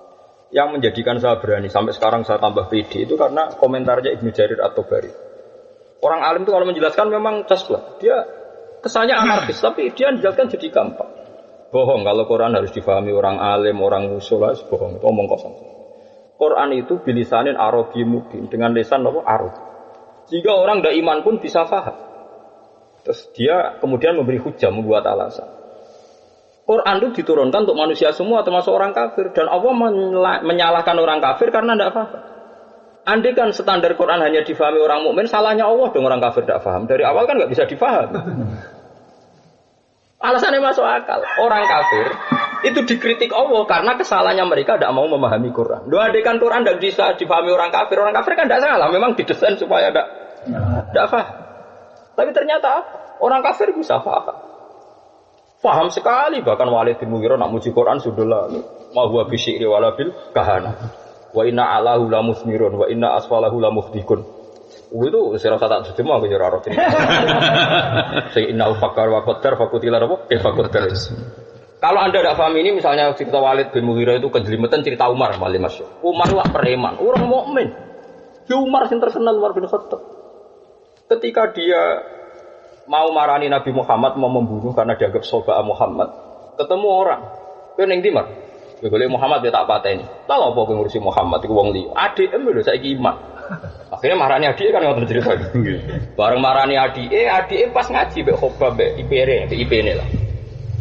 Yang menjadikan saya berani sampai sekarang saya tambah pede itu karena komentarnya Ibnu Jarir At-Tabari. Orang alim itu kalau menjelaskan memang jaslah. Dia kesannya anarkis tapi dia menjelaskan jadi gampang. Bohong kalau Quran harus difahami orang alim, orang usul harus bohong itu omong kosong. Quran itu bilisanin Arabi mubin dengan lisan apa Arab. Jika orang tidak iman pun bisa faham. Terus dia kemudian memberi hujah, membuat alasan. Quran itu diturunkan untuk manusia semua, termasuk orang kafir. Dan Allah menyalahkan orang kafir karena tidak paham. Andai kan standar Quran hanya difahami orang mukmin, salahnya Allah dong orang kafir tidak paham. Dari awal kan nggak bisa difahami. Alasannya masuk akal. Orang kafir Itu dikritik Allah karena kesalahannya mereka tidak mau memahami Quran. Doa adekan Quran tidak bisa dipahami orang kafir kan tidak salah, memang didesain supaya tidak paham. Tapi ternyata orang kafir bisa paham sekali, bahkan Walid bin Mughirah nak muji Quran sudahlah ma huwa bisyri wala bil kahana wa inna alahu la musmirun wa inna asfalahu la muhdikun. Itu saya rasa tak setuju aku ora roh. Saya inna fakar wa qaddar fakutila apa? Fakutar. Kalau Anda tidak paham ini, misalnya cerita Walid bin Mughirah itu kejelimetan cerita Umar malah Mas. Umar wah preman, orang mukmin. Ya Umar yang terkenal Umar bin Khattab. Ketika dia mau marani Nabi Muhammad, mau membunuh karena dianggap soba Muhammad, ketemu orang. Kowe ning ndi, Mas? Golek Muhammad dia tak pateni. Tahu apa kowe ngurusi Muhammad iku wong liya. Adike lho saiki iman. Akhirnya marani adike kan ngoten cerita. Bareng marani adike pas ngaji mbek khobab mbek IP-ne lah.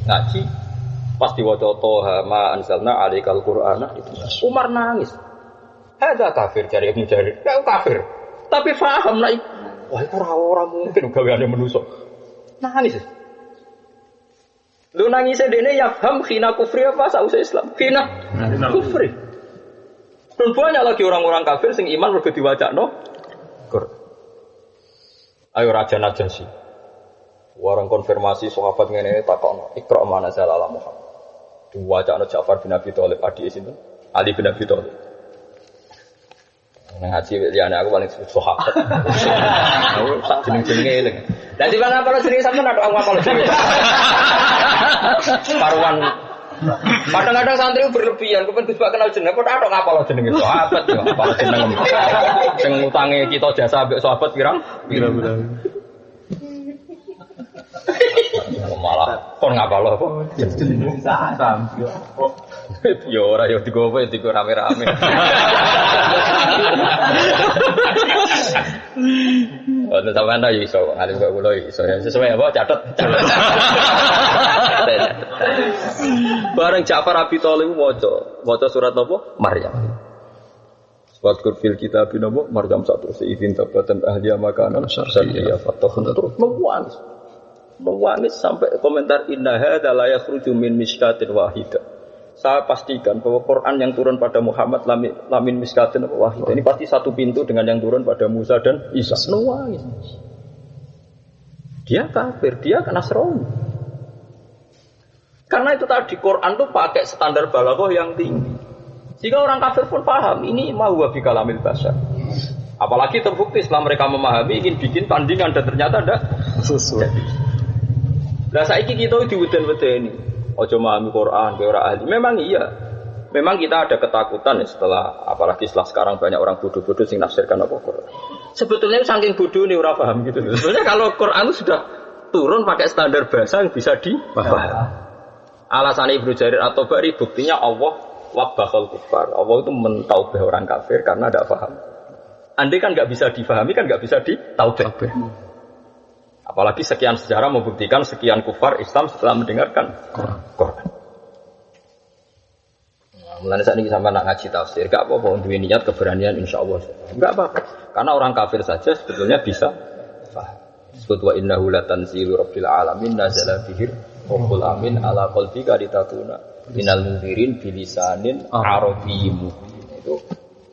Ngaji pas diwaca Toha ma anzalna alaikal qur'ana itu Umar nangis. Ada kafir cari Ibnu Jarir. Kau kafir. Tapi paham lah. Wah, itu ora mungkin gaweane manusa. Nangis. Lu nangis dene ya paham khina kufri apa sausé Islam? Khina kufri. Dan banyak lagi orang-orang kafir sing iman mergo diwacakno Quran. Ayo Raja Najasyi. Warang konfirmasi sahabat ngene takokno, Iqra mana zalala Muhammad. Diwacakno Ja'far bin Abi Thalib adike sinten? Ali bin Abi Thalib. Nang ngaji liyane aku paling sahabat. Aku sak jeneng-jenenge eling. Lah di mana kalau jenenge sampean ada aku apa jenenge. Paruan. Kadang-kadang santri berlebihan, kepen Gus Pak kenal jeneng, kok ada ngapal jenenge sahabat yo, apal jeneng. Sing ngutangi kita jasa mbek sahabat pirang? Pirang. Malah kon ngapal apa? Jeneng saham. Yo ora yo digowo digo rame-rame. Ono sampean yo iso, ngalim kok kula iso. Sesuai apa catet. Bareng Ja'far Abi Thalib maca surat apa? Maryam. Wadkur fil kitab nabo Maryam satu seizin tabatan ahliya makanan syar'iyya fatahun terus menguangis sampai komentar inna hadza la yakhruju min miskatin wahidah. Saya pastikan bahwa Quran yang turun pada Muhammad lamin miskatin wahidah. Ini pasti satu pintu dengan yang turun pada Musa dan Isa. Menguangis. Dia kafir, dia Nasrani. Karena itu tadi Quran itu pakai standar balaghah yang tinggi. Jika orang kafir pun paham ini ma huwa bi kalamil bashar. Apalagi terbukti setelah mereka memahami ingin bikin tandingan dan ternyata ada sesuatu. Lah saiki kita diweden-wedeni. Aja memahami Quran ke ora ahli. Memang iya. Memang kita ada ketakutan ya setelah apalagi setelah sekarang banyak orang bodoh-bodoh sing nafsirkan apa Quran. Sebetulnya saking bodoh nih ora paham gitu. Sebenarnya kalau Quran itu sudah turun pakai standar bahasa yang bisa dipahami. Alasan Ibnu Jarir atau Bari buktinya Allah wabbahal kufar. Allah itu mentaubah orang kafir karena tidak paham. Andai kan nggak bisa difahami kan nggak bisa ditaubah. Apalagi sekian sejarah membuktikan sekian kufar Islam setelah mendengarkan Quran. Mulanya saat ini sampai nak ngaji tafsir, gak apa-apa untuk niat keberanian insya Allah. Gak apa-apa. Karena orang kafir saja sebetulnya bisa paham. Sebut wa innahu latanzilu rabbil alamin nazala bihir Rabbul amin ala qalbika litakuna minal munzirin bilisanin arabiyyin mubin. Itu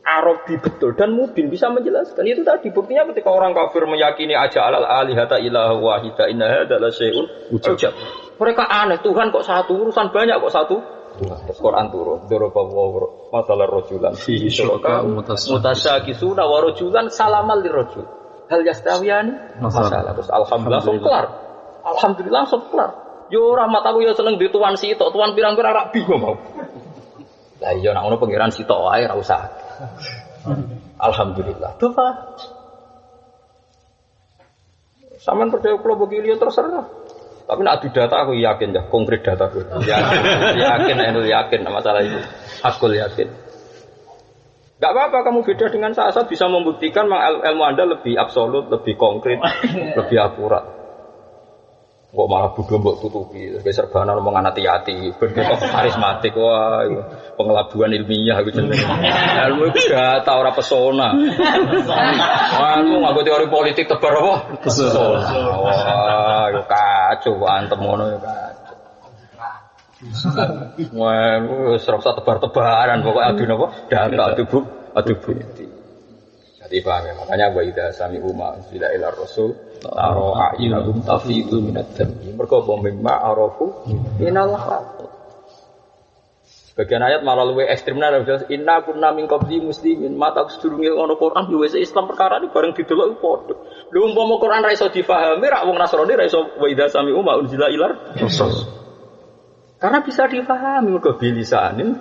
Arabi betul dan mubin bisa menjelaskan. Itu tadi buktinya ketika orang kafir meyakini aja'alal alihata ilaha wahida inna hadza la syai'un ujab. Mereka aneh, Tuhan kok satu, urusan banyak kok satu. Terus Quran turun, dorobawu masalah rojulan fihi syuraka mutasyakisuna wa rojulan salamal lirojul. Hal yastawiyani masalah. Terus alhamdulillah langsung kelar. Alhamdulillah langsung kelar. Yo rahmat aku yo seneng di tuan sitok, tuan pirang-pirang rak bingung mau. Lah iya nek ngono pangeran sitok wae ora usah. Alhamdulillah. Doa. Saman percaya kula begini terserah. Tapi nak adu data aku yakin ya, konkret data aku. Yakin masalah itu. Aku yakin. Enggak apa-apa kamu beda dengan saya bisa membuktikan ilmu Anda lebih absolut, lebih konkret, lebih akurat. Kok malah bodoh mbok tutupi, serbanan ngomong hati-hati, begitu karismatik, wah pengelabuan ilmiah aku jenenge. Ilmu itu data ora pesona. Anu nganggo teori politik tebar apa? Pesona. Wah, yo kacau antem ngono yo kacau. Wah, wis ora usah tebar-tebaran pokoke adu napa? Data adu bukti. Jadi paham ya, makanya wa idza sami'u ma unzila ila rasul taro a'yunahum tafidu minad dam'i. Mergo mimma arafu minallah. Bagian ayat malah luwih ekstrem nang inna kunna min qabli muslimin mata sedurunge ana Quran yo wis Islam perkara iki bareng didelok padha. Lha umpama Quran ra iso difahami ra wong Nasrani ra iso wa idza sami'u ma unzila ila rasul. Karena bisa difahami mergo bilisanin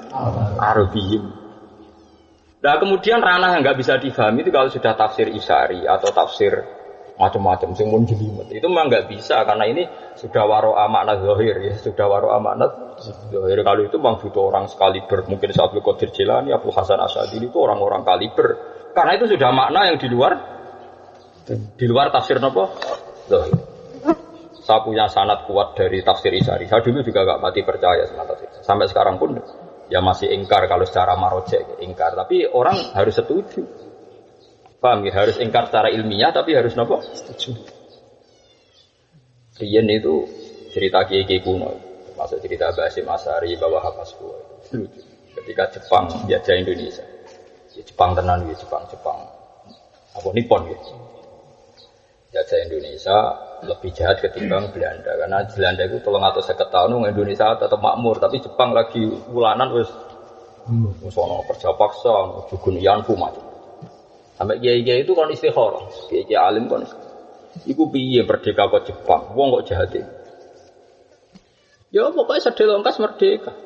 Arabiyyin. Nah kemudian ranah yang nggak bisa difahami itu kalau sudah tafsir isari atau tafsir macam-macam sing mun jelimet itu memang nggak bisa karena ini sudah waro'a makna zahir ya sudah waro'a makna zahir. Kalau itu memang butuh orang sekaliber mungkin Abdul Qadir Jilani, Abu Hasan Asy'ari itu orang-orang kaliber karena itu sudah makna yang di luar tafsir apa zahir. Saya punya sanad kuat dari tafsir isari. Saya dulu juga nggak mati percaya sama tafsir sampai sekarang pun ya masih ingkar kalau secara marojek ingkar, tapi orang harus setuju. Paham ya? Harus ingkar secara ilmiah tapi harus napa? Setuju. Riyen itu cerita kiai kuno, masuk cerita Basim Asari bahwa Hafasku. Ketika Jepang jajah Indonesia. Ya Jepang tenan ya Jepang. Apa Nippon gitu. Jajah Indonesia lebih jahat ketimbang Belanda karena Belanda itu 350 tahun Indonesia tetap makmur tapi Jepang lagi ulanan wis ono kerja paksa jugun yanfu macam sampai kiai-kiai itu kon istikharah kiai alim kon iku piye merdeka kok Jepang wong kok jahat ya pokoknya sedelongkas merdeka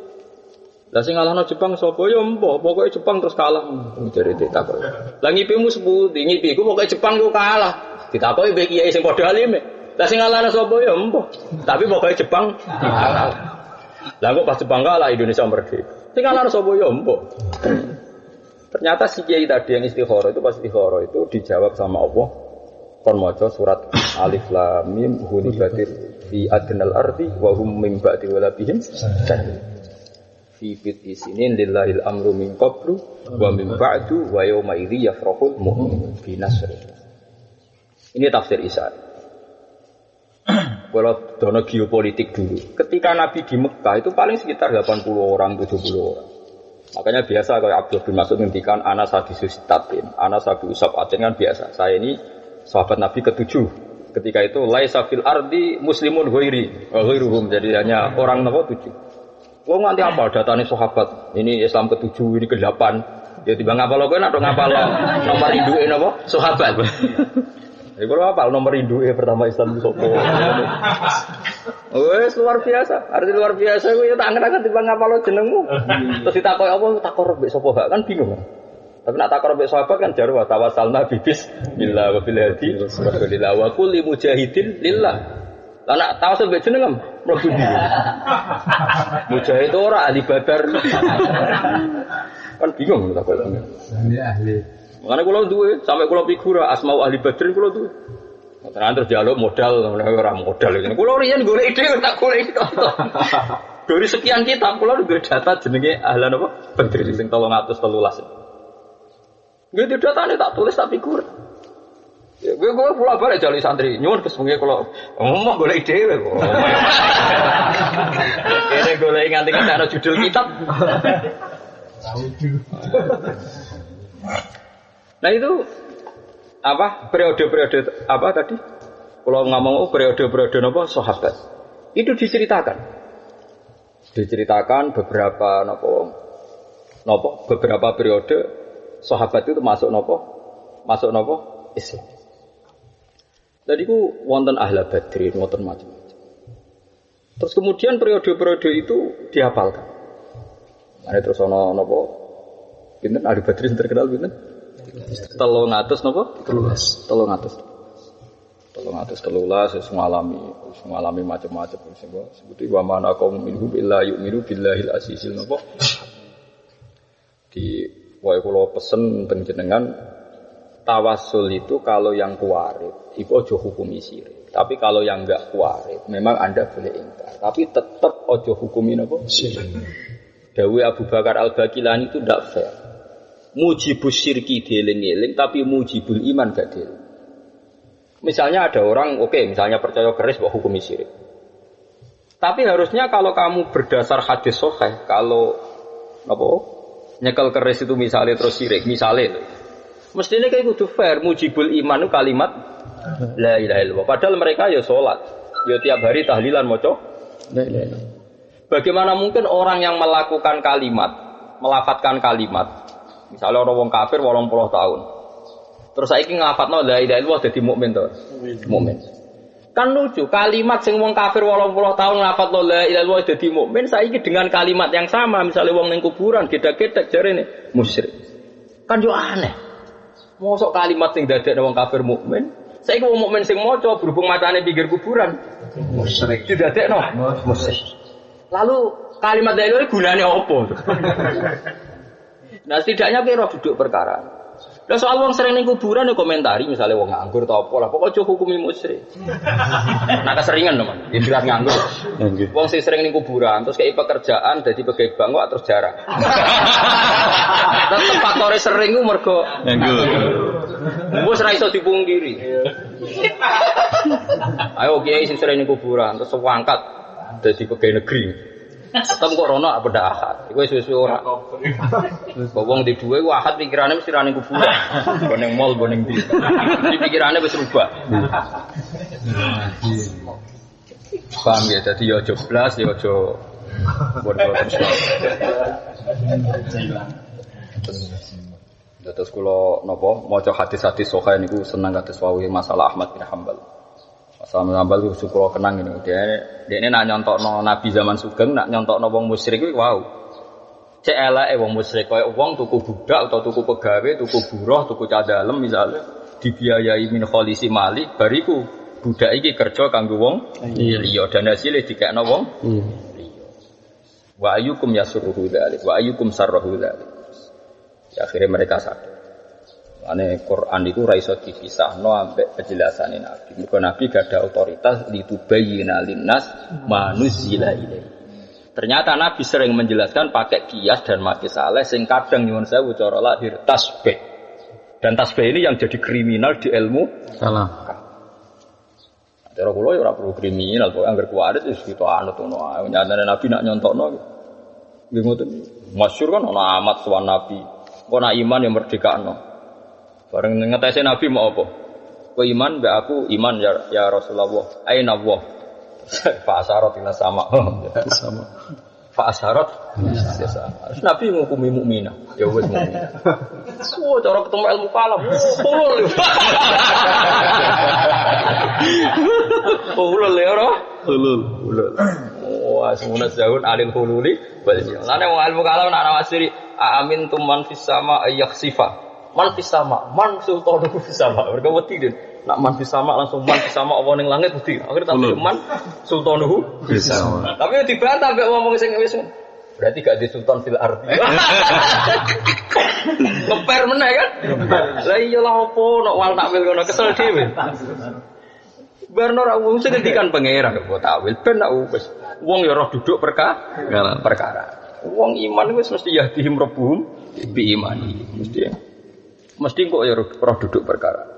lah sing ngalahno Jepang sapa ya mbok pokoke Jepang terus kalah jare ditakok lah ngipimu sepundi ngipiku pokoke Jepang ku kalah ditakoki mbek kiai sing padha alime. Lah sing ngalahno sapa ya empo. Tapi pokoke Jepang kalah. Lah kok pas Jepang kalah Indonesia merdeka. Sing ngalahno sapa ya empo. Ternyata si kiai tadi yang istikharah itu pas istikharah itu dijawab sama Allah. Kon maca surat Alif Lam Mim hulibatir fi adnal ardi wa hum min ba'di walabihim fi bid'i sinin lillahil amru min qablu wa min ba'du wa yauma idzi yafrahul mu'minun bi nasri. Ini tafsir Isa. Kalau dono geopolitik dulu, ketika Nabi di Mekah itu paling sekitar 80 orang, 70 orang. Makanya biasa kalau Abdul bin Mas'ud ngendikan ana sadisus tatin, ana sabi usab atin kan biasa. Saya ini sahabat Nabi ketujuh. Ketika itu laisa fil ardi muslimun ghairi, ghairuhum jadi hanya orang nomor 7. Wong nganti apa datane sahabat. Ini Islam ketujuh, ini ke-8. Ya timbang ngapal kowe nek ngapal nomor induke napa? Sahabat. Jadi kalau apa nomor induke pertama Islam itu sopo. Wes luar biasa, arti luar biasa kuwi tak angen-angen timbang ngapal jenengmu. Terus ditakoki apa takor mbek sapa gak kan bingung kan. Tapi nak takor mbek sahabat kan jarwa tawassalna bibis billah wa bil hadi rasulillah wa kulli mujahidin lillah. Lah nak tawassul mbek jeneng mlebu ndi. Mujahid ora ahli badar. Kan bingung takoki. Ahli. Makanya kalau duwe, sampai kalau figura asmau ahli badrin kalau duwe. Terus dialog modal, orang modal ini. Kalau rian golek ide, tak golek ide. Dari sekian kitab, kalau ada data jenenge ahlan apa? Badrin sing 313. Gitu datanya tak tulis tak figura. Ya, gue pulang balik jali santri. Nyuwun kesemungnya kalau ngomong golek ide, kok. Ini golek nganti ada judul kitab. Nah itu apa periode-periode apa tadi? Kalau ngomong periode-periode apa sahabat itu diceritakan beberapa beberapa periode sahabat itu masuk Islam. Jadi ku wonten ahla badrin wonten macam-macam. Terus kemudian periode-periode itu dihafalkan. Ada terus ono pinten ahli badrin terkenal pinten? 313 wis ngalami macam-macam sebuti wa mana kaum minhum illa yu'minu billahil azizil napa di wae kula pesen teng jenengan tawassul itu kalau yang kuwarit iku aja hukumi sirik tapi kalau yang enggak kuwarit memang Anda boleh ingkar tapi tetap aja hukumi napa sirik. Dawuh Abu Bakar Al-Baqilani itu ndak fair. Mujibus syirki dieling-eling tapi mujibul iman gak dieling. Misalnya ada orang misalnya percaya keris bahwa hukum syirik. Tapi harusnya kalau kamu berdasar hadis sahih, kalau apa? Nyekel keris itu misalnya terus syirik, misalnya mestinya kayak kudu fair, mujibul iman itu kalimat la ilaha illallah. Padahal mereka ya sholat, ya tiap hari tahlilan maca la ilaha illallah. Bagaimana mungkin orang yang melakukan kalimat, melafatkan kalimat, misalnya orang wong kafir 80 tahun, terus saiki nglafatno la ilaha illallah dadi mukmin to? Mukmin. Kan lucu, kalimat sing wong kafir 80 tahun nglafatno la ilaha illallah dadi mukmin, saiki dengan kalimat yang sama, misalnya wong ning kuburan gedhe-gedhe jarene musyrik. Kan yo aneh. Mosok kalimat sing dadekne wong kafir mukmin, saiki wong mukmin sing maca berhubung macane pinggir kuburan musyrik. Didadekno musyrik. Lalu kalimat la ilaha gunane apa? Nah setidaknya kira duduk perkara. Lah soal wong sering ning kuburan ya komentari misalnya wong nganggur ta apa lah pokok aja hukumi musyrik. Nah keseringan teman, istilah nganggur. Wong sing sering ning kuburan terus kei pekerjaan dadi pegawai bank kok terus jarang. Tetep faktore sering ku mergo nganggur. Wis ra iso dipungkiri. Ayo kiai sing sering ning kuburan terus wangkat dadi pegawai negeri. Tetep kok rono apa ndak ahad. Iku wis ora. Wong di duwe ku ahad pikirane mesti ra ning kuburan. Go ning mall, go ning ndi. Di pikirane wis rubah. Paham ya, dadi yo aja blas, yo aja bodoh terus. Terus kula napa maca hadis-hadis sahih niku seneng kados wau masalah Ahmad bin Hanbal. Sama nambal itu syukur kenang ini. Dia ini nak nyontokno Nabi zaman Sugeng, nak nyontokno wong musyrik itu wow. Cek elake wong musyrik kaya wong tuku budak atau tuku pegawai, tuku buruh, tuku cadalem misalnya dibiayai min kholisi mali, bariku budak iki kerja kanggo wong liya dan hasilé dikekno wong liya. Wa ayyukum yasurruhu dzalik, wa ayyukum sarruhu dzalik. Ya akhirnya mereka sadar. Ane Quran itu ra iso dipisahno ambek penjelasane Nabi. Mergo Nabi gak ada otoritas litubayyina linnas manuzila ilaihi. Ternyata Nabi sering menjelaskan pakai kias dan makis saleh sing kadang nyuwun sewu cara lahir tasbih. Dan tasbih ini yang jadi kriminal di ilmu salah. Cara kula ya ora perlu kriminal, kok anggar kuwarit wis kita anut ngono ae. Nyatane Nabi nak nyontokno nggih ngoten. Masyhur kan ana amat sowan Nabi. Kok nak iman yang merdekakno. Bareng ngetesi Nabi mau apa? Kau iman, mbak aku iman ya Rasulullah. Aina Allah. Pak Asyarat ila sama. Sama. Pak Asyarat ya sama. Nabi ngukumi mukminah. Ya wis mukminah. Oh, cara ketemu ilmu kalam. Ulul. Ulul ya ora? Ulul. Wah, semuanya jauh alil hululi. Lane wong ilmu kalam nak nawasiri amin tuman fis sama ayakhsifa. Man fis sama, man sultanuhu fis sama. Mereka wedi den. Nak man fis sama langsung man fis sama apa ning langit wedi. Akhire tak man sultanuhu fis sama. Tapi dibantah mek ngomong sing wis. Berarti gak di sultan fil ardi. Ngeper meneh kan? Lah iya lah opo nek wal takwil ngono kesel dhewe. Barno ra wong sing ngendikan pangeran kok takwil ben nak wis wong ya roh duduk perkara. Wong iman wis mesti yahdihim rabbuhum bi imani. Mesti kok ya roh duduk perkara.